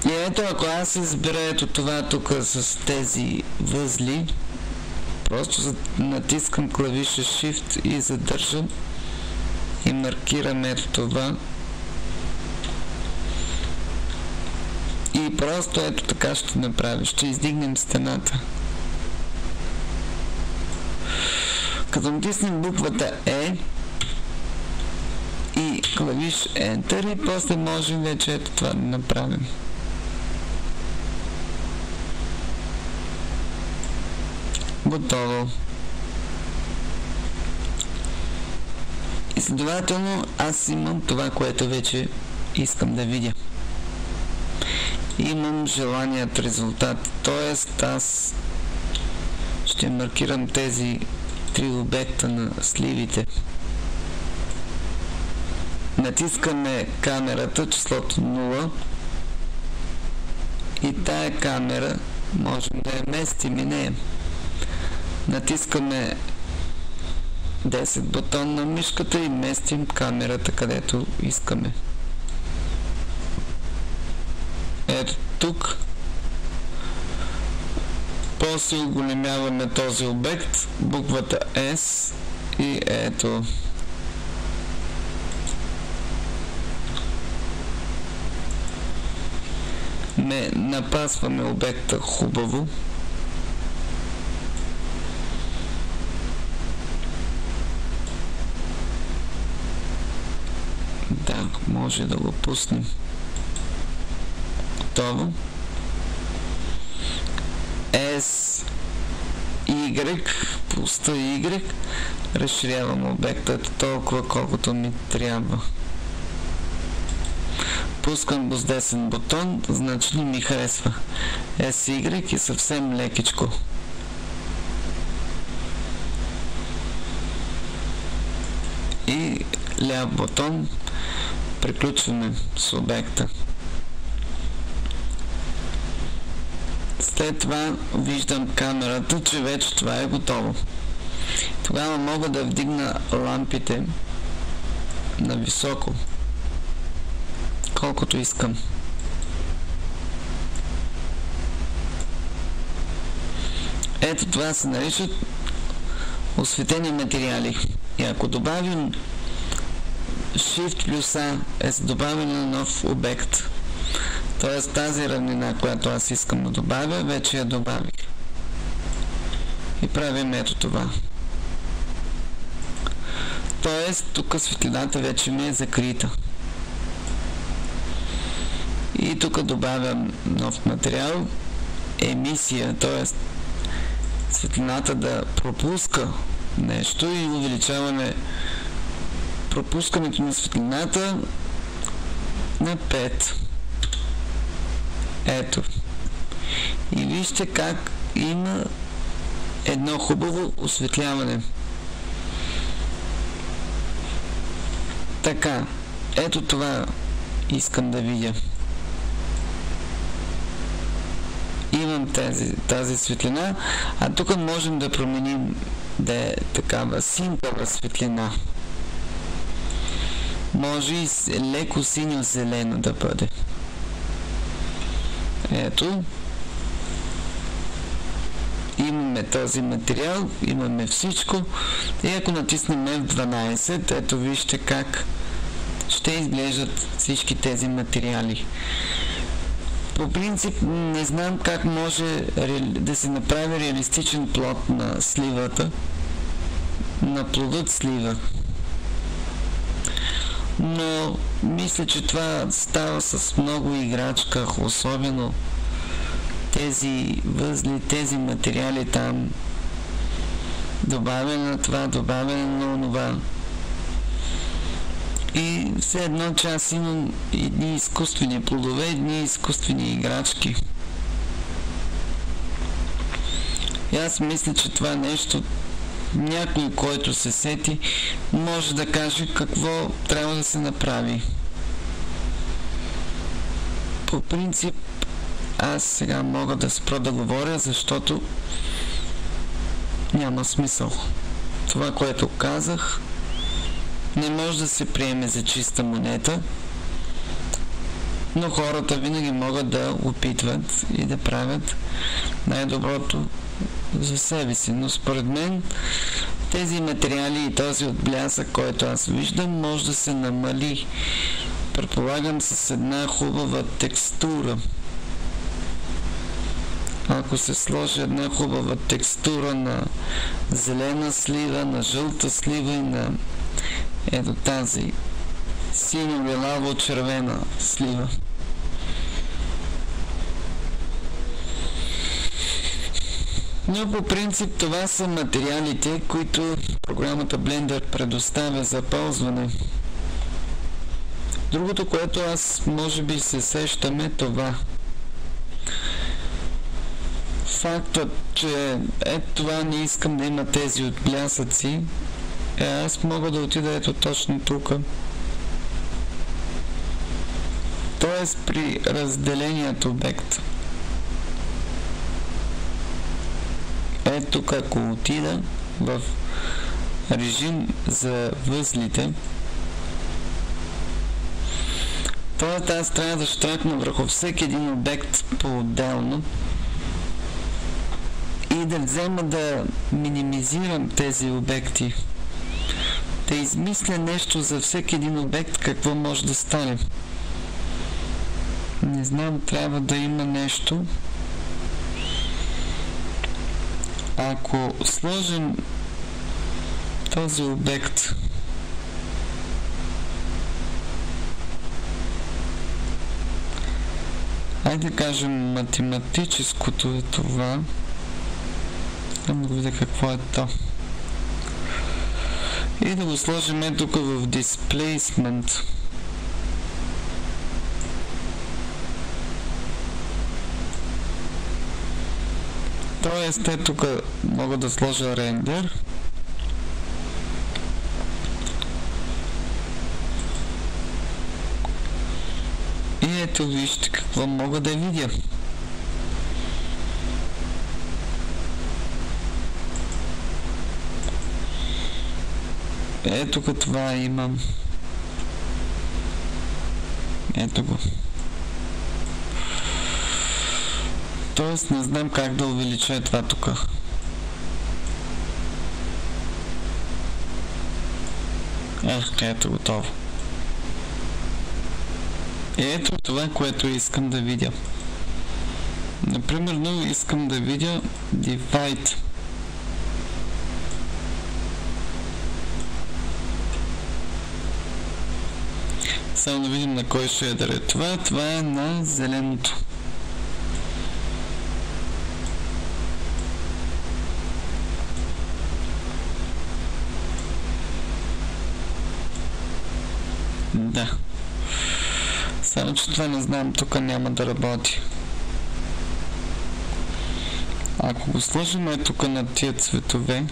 И ето, ако аз избера ето това тук с тези възли, просто натискам клавиша Shift и задържам и маркирам ето това. И просто ето така ще направим. Ще издигнем стената. Като натиснем буквата E и клавиш Enter и после можем вече ето това да направим. Готово. И следователно аз имам това, което вече искам да видя. Имам желаният резултат, т.е. аз ще маркирам тези 3 обекта на сливите. Натискаме камерата, числото 0 и тая камера можем да я местим и нея. Натискаме 10 бутон на мишката и местим камерата където искаме. Ето тук. После оголемяваме този обект, буквата S и ето. Напасваме обекта хубаво. Да, може да го пуснем. Готово. S, Y, пуста Y, разширявам обекта толкова колкото ми трябва. Пускам го с десен бутон, значи ми харесва. SY е съвсем лекичко. И ляв бутон, приключваме с обекта. След това виждам камерата, че вече това е готово. Тогава мога да вдигна лампите на високо, колкото искам. Ето това се наричат осветени материали. И ако добавим Shift плюс A е за добавяне на нов обект. Т.е. тази равнина, която аз искам да добавя, вече я добавих. И правим ето това. Т.е. тук светлината вече ми е закрита. И тук добавям нов материал, емисия, т.е. светлината да пропуска нещо и увеличаваме пропускането на светлината на 5. Ето. И вижте как има едно хубаво осветляване. Така. Ето това искам да видя. Имам тази светлина, а тук можем да променим да е такава синкава светлина. Може и леко синьо-зелено да бъде. Ето. Имаме този материал, имаме всичко. И ако натиснем F12, ето вижте как ще изглеждат всички тези материали. По принцип не знам как може да се направи реалистичен плод на сливата, на плодът слива. Но мисля, че това става с много играчка, особено тези възли, тези материали там, добавяне на това, добавяне на онова. И все едно, че аз имам едни изкуствени плодове, едни изкуствени играчки. И аз мисля, че това нещо, някой, който се сети, може да каже какво трябва да се направи. По принцип, аз сега мога да спра да говоря, защото няма смисъл. Това, което казах, не може да се приеме за чиста монета, но хората винаги могат да опитват и да правят най-доброто за себе си. Но според мен тези материали и този отблясък, който аз виждам, може да се намали, предполагам, с една хубава текстура. Ако се сложи една хубава текстура на зелена слива, на жълта слива и на ето тази синьо-лилаво-червена слива. Но по принцип това са материалите, които програмата Blender предоставя за ползване. Другото, което аз може би се сещам, е това. фактът, че това не искам да има тези отблясъци, аз мога да отида ето точно тук. Тоест при разделеният обект. Ето тук, ако отида в режим за възлите, тази страница ще тръгна върху всеки един обект по-отделно и да взема да минимизирам тези обекти, да измисля нещо за всеки един обект, какво може да стане. Не знам, трябва да има нещо. Ако сложим този обект айде да кажем математическото е това. Да видя какво е то. И да го сложим тук в Displacement. Тоест тук мога да сложа Render. И ето вижте какво мога да видя. Ето го, това имам. Ето го. Тоест не знам как да увелича това тук. Ето готово. Ето това, което искам да видя. Например, искам да видя Divide. Само да видим на кой шейдър е това. Това е на зеленото. Да. Само че това не знам, тук няма да работи. Ако го сложим тук на тия цветове,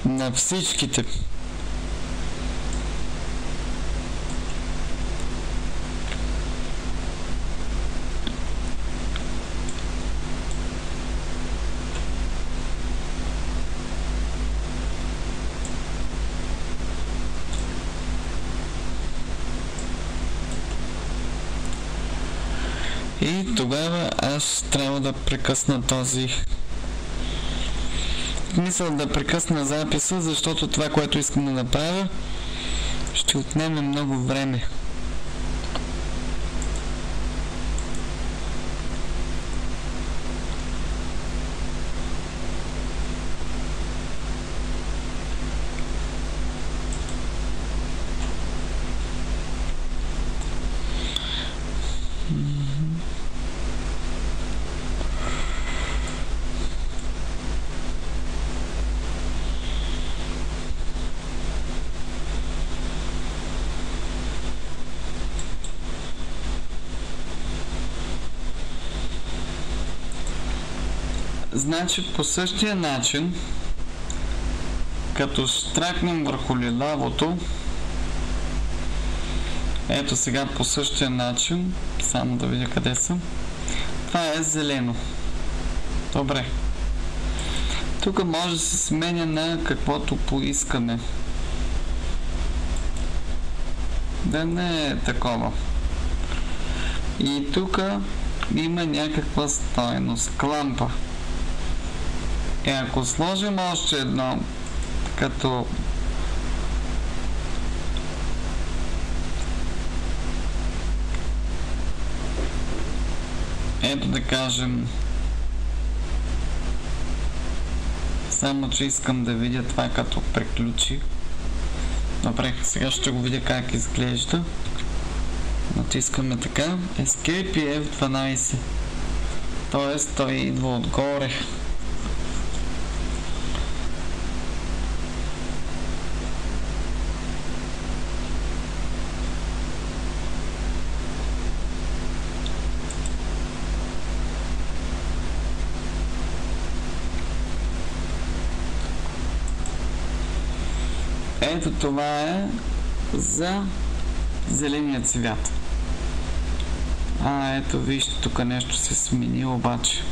на всичките, и тогава аз трябва да прекъсна този мисъл, да прекъсна записа, защото това, което искам да направя, ще отнеме много време. Значи по същия начин, като штракнем върху лилавото, ето сега по същия начин, само да видя къде съм, това е зелено. Добре. Тук може да се сменя на каквото поискаме. Да не е такова. И тук има някаква стойност, клампа. И ако сложим още едно, като ето да кажем, само че искам да видя това като приключи. Добре, сега ще го видя как изглежда. Натискаме така, Escape и F12. Тоест той идва отгоре. Ето това е за зеления цвят. Ето вижте, тук нещо се смени обаче.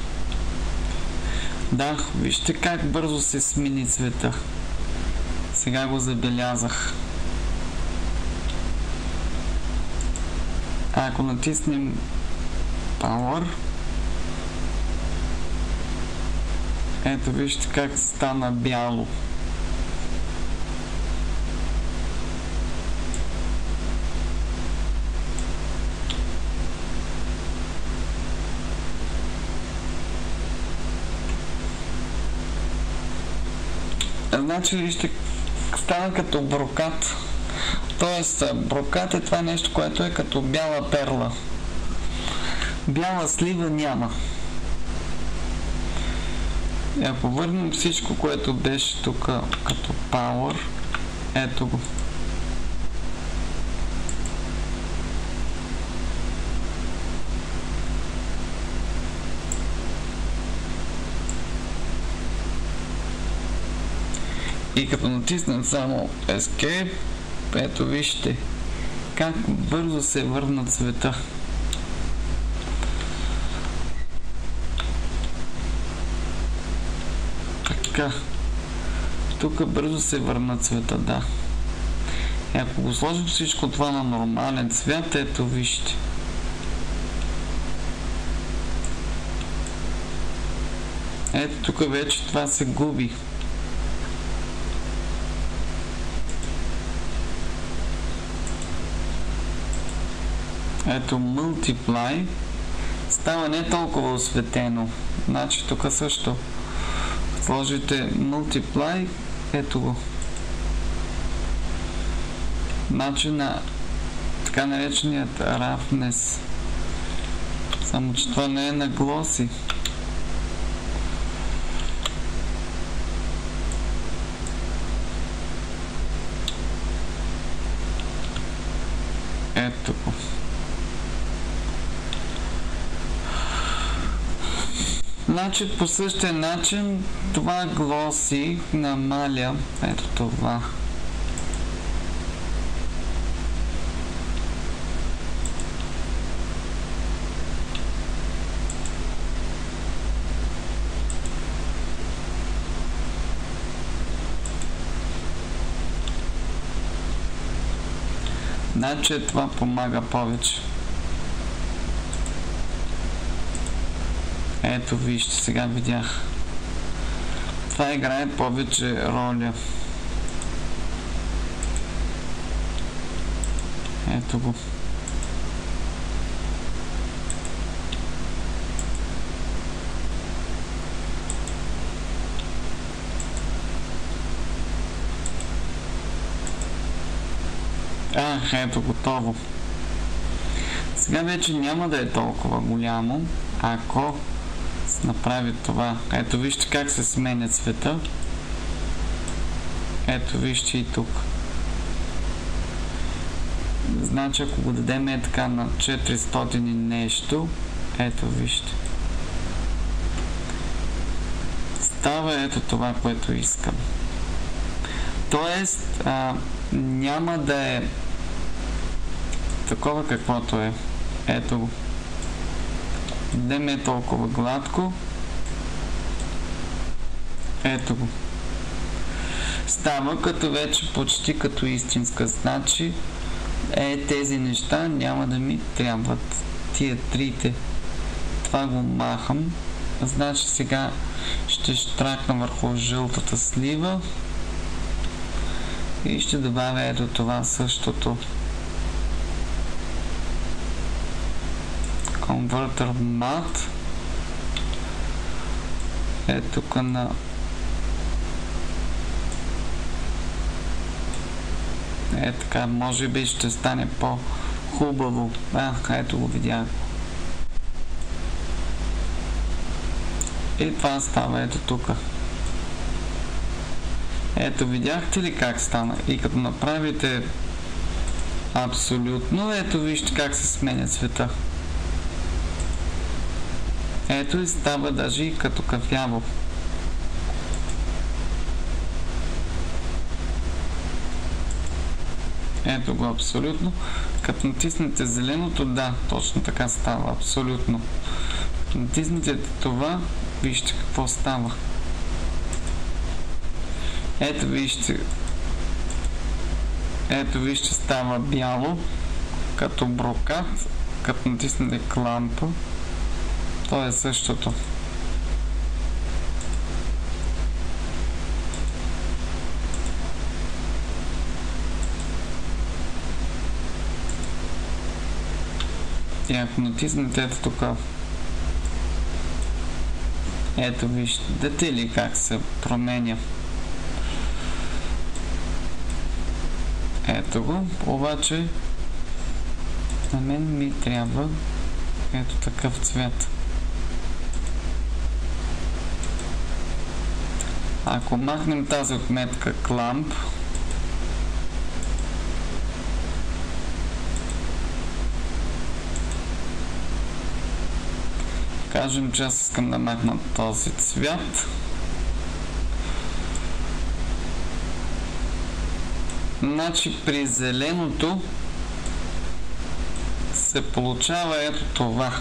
Да, вижте как бързо се смени цвета. Сега го забелязах. Ако натиснем Power, ето вижте как стана бяло. Значи вижте, стана като брокат. Тоест, брокат е това нещо, което е като бяла перла. Бяла слива няма. И ако върнем всичко, което беше тук като Power, ето го. И като натиснем само Escape, ето вижте как бързо се върна цвета. Така. Тук бързо се върна цвета, да. И ако го сложим всичко това на нормален цвят, ето вижте. Ето тук вече това се губи. Ето Multiply става не толкова осветено. Значи тук също сложите Multiply, ето го. Значи на така нареченият Roughness. Само че това не е на Glossy. Ето го. Значи по същия начин това Glossy намаля, ето това. Значи това помага повече. Ето вижте, сега видях. Това играе повече роля. Ето го. Ето готово. Сега вече няма да е толкова голямо, ако се направи това. Ето вижте как се сменя цвета. Ето вижте и тук. Значи ако го дадем е така на 400 и нещо, ето вижте. Става ето това, което искам. Тоест, няма да е такова каквото е. Ето го. Не е толкова гладко. Ето го. Става като вече почти като истинска. Значи тези неща няма да ми трябват. Тия трите. Това го махам. Значи сега ще штракна върху жълтата слива. И ще добавя ето това същото. Converter Matte. Ето тук на така, може би ще стане по-хубаво. Ето го видях. И това става ето тук. Ето видяхте ли как стана? И като направите абсолютно, ето вижте как се сменя цвета. Ето и става даже и като кафяво. Ето го абсолютно. Като натиснете зеленото, да, точно така става, абсолютно. Като натиснете това, вижте какво става. Ето вижте става бяло, като брокат, като натиснете клампа, то е същото. И ако натиснете ето тук, ето виждате ли как се променя. Ето го, обаче на мен ми трябва ето такъв цвят. Ако махнем тази отметка Clamp, кажем, че аз искам да махна този цвят. Значи при зеленото се получава ето това.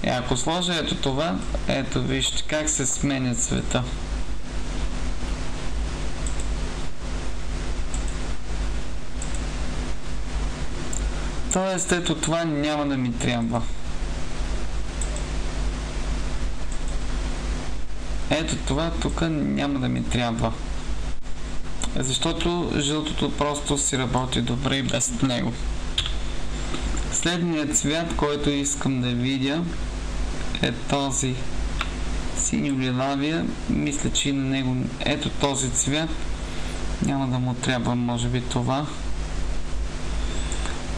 И ако сложа ето това, ето вижте как се сменя цвета. Тоест ето това няма да ми трябва. Ето това тук няма да ми трябва. Защото жълтото просто си работи добре и без него. Следният цвят, който искам да видя, е този синьо-лилавия. Мисля, че и на него ето този цвят няма да му трябва, може би това.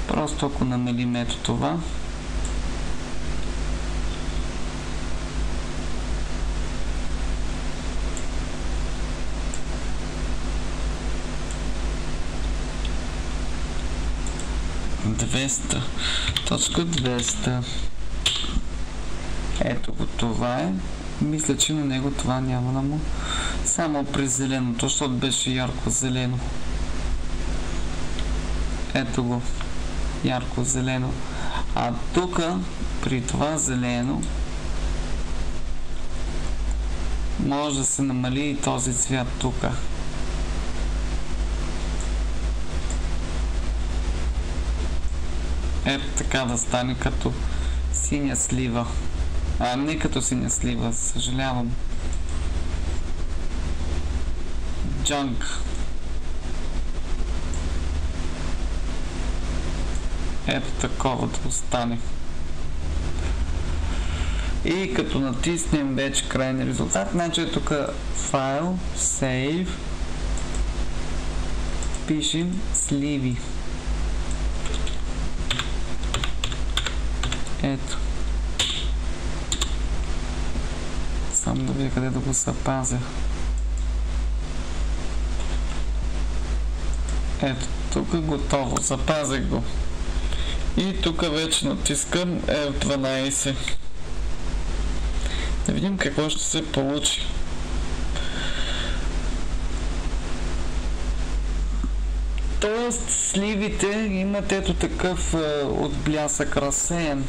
Просто ако намалим ето това. Точка 200. Ето го, това е. Мисля, че на него това няма да му. Само при зеленото, защото беше ярко зелено. Ето го. Ярко зелено. А тук, при това зелено, може да се намали и този цвят тук. Ето така да стане като синя слива. Не като синя слива, съжалявам. Джанк. Ето такова да остане. И като натиснем вече крайния резултат, значи е тук файл, save, пишем сливи. Ето. Само да видя къде да го запазя. Ето, тук е готово, запазих го. И тук вече натискам F12. Да видим какво ще се получи. Тоест сливите имат ето такъв отблясък разсеян.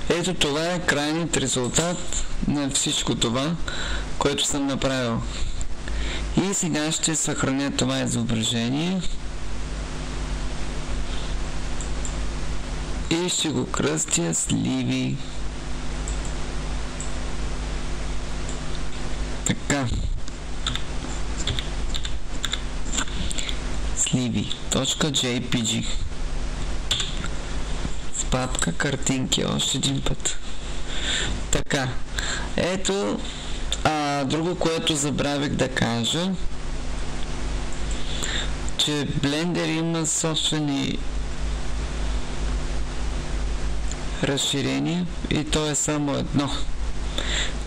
Ето това е крайният резултат на всичко това, което съм направил. И сега ще съхраня това изображение и ще го кръстя сливи. Така. Slivi.jpg. Папка картинки още един път. Така. Ето друго, което забравих да кажа. че Blender има собствени разширения и то е само едно.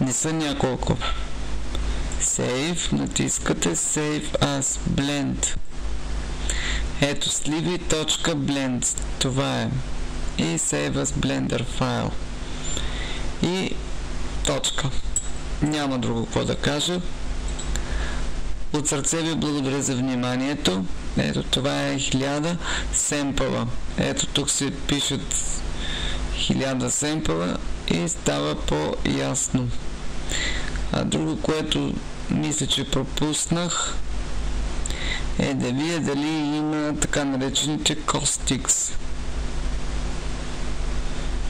Не са няколко. Save, натискате Save as Blend. Ето slivi.blend. Това е. И Save as Blender файл. И точка. Няма друго какво да кажа. От сърце ви благодаря за вниманието. Ето това е 1000 семпъла. Ето тук се пишат 1000 семпъла и става по-ясно. А друго, което мисля, че пропуснах, е да видя дали има така наречените caustics.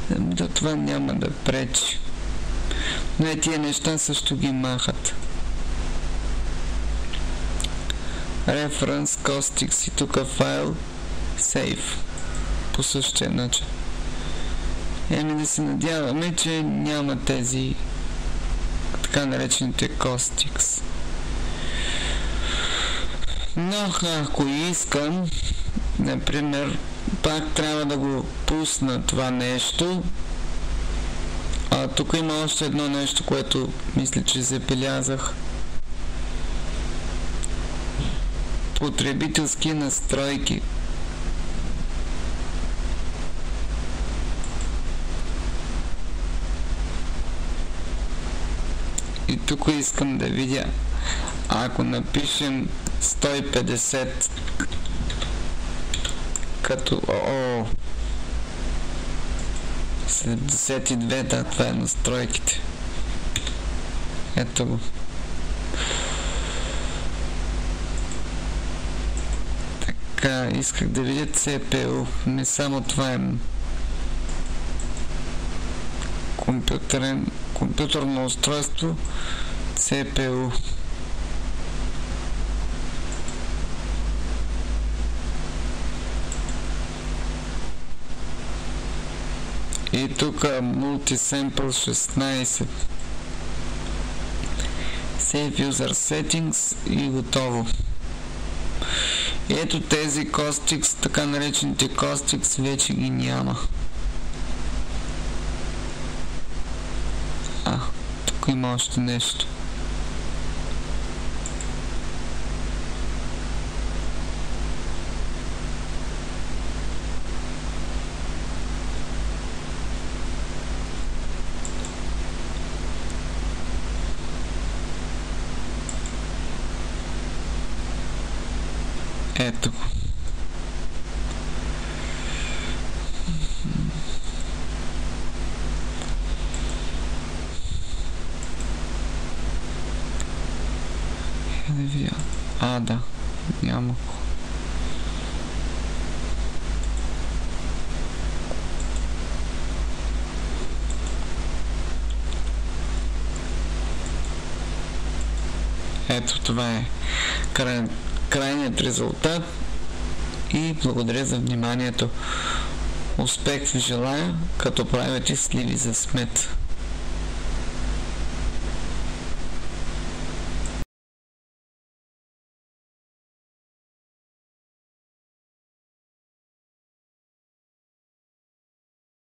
Да, това няма да пречи. Но тия неща също ги махат. Reference caustics и тук файл Save. По същия начин. Да се надяваме, че няма тези така наречените caustics. Но ако искам, например, пак трябва да го пусна това нещо. Тук има още едно нещо, което мисля, че забелязах. Потребителски настройки. И тук искам да видя, ако напишем 150 като 72, да, това е настройките. Ето го. Така, исках да видя CPU, не само това е компютърно устройство, CPU. И тук Multisample 16. Save User Settings и готово. И ето тези caustics, така наречените caustics, вече ги няма. Тук има още нещо. Ето го. Да видя. Да. Няма. Ето това е крайният резултат и благодаря за вниманието. Успех ви желая, като правите сливи за смет.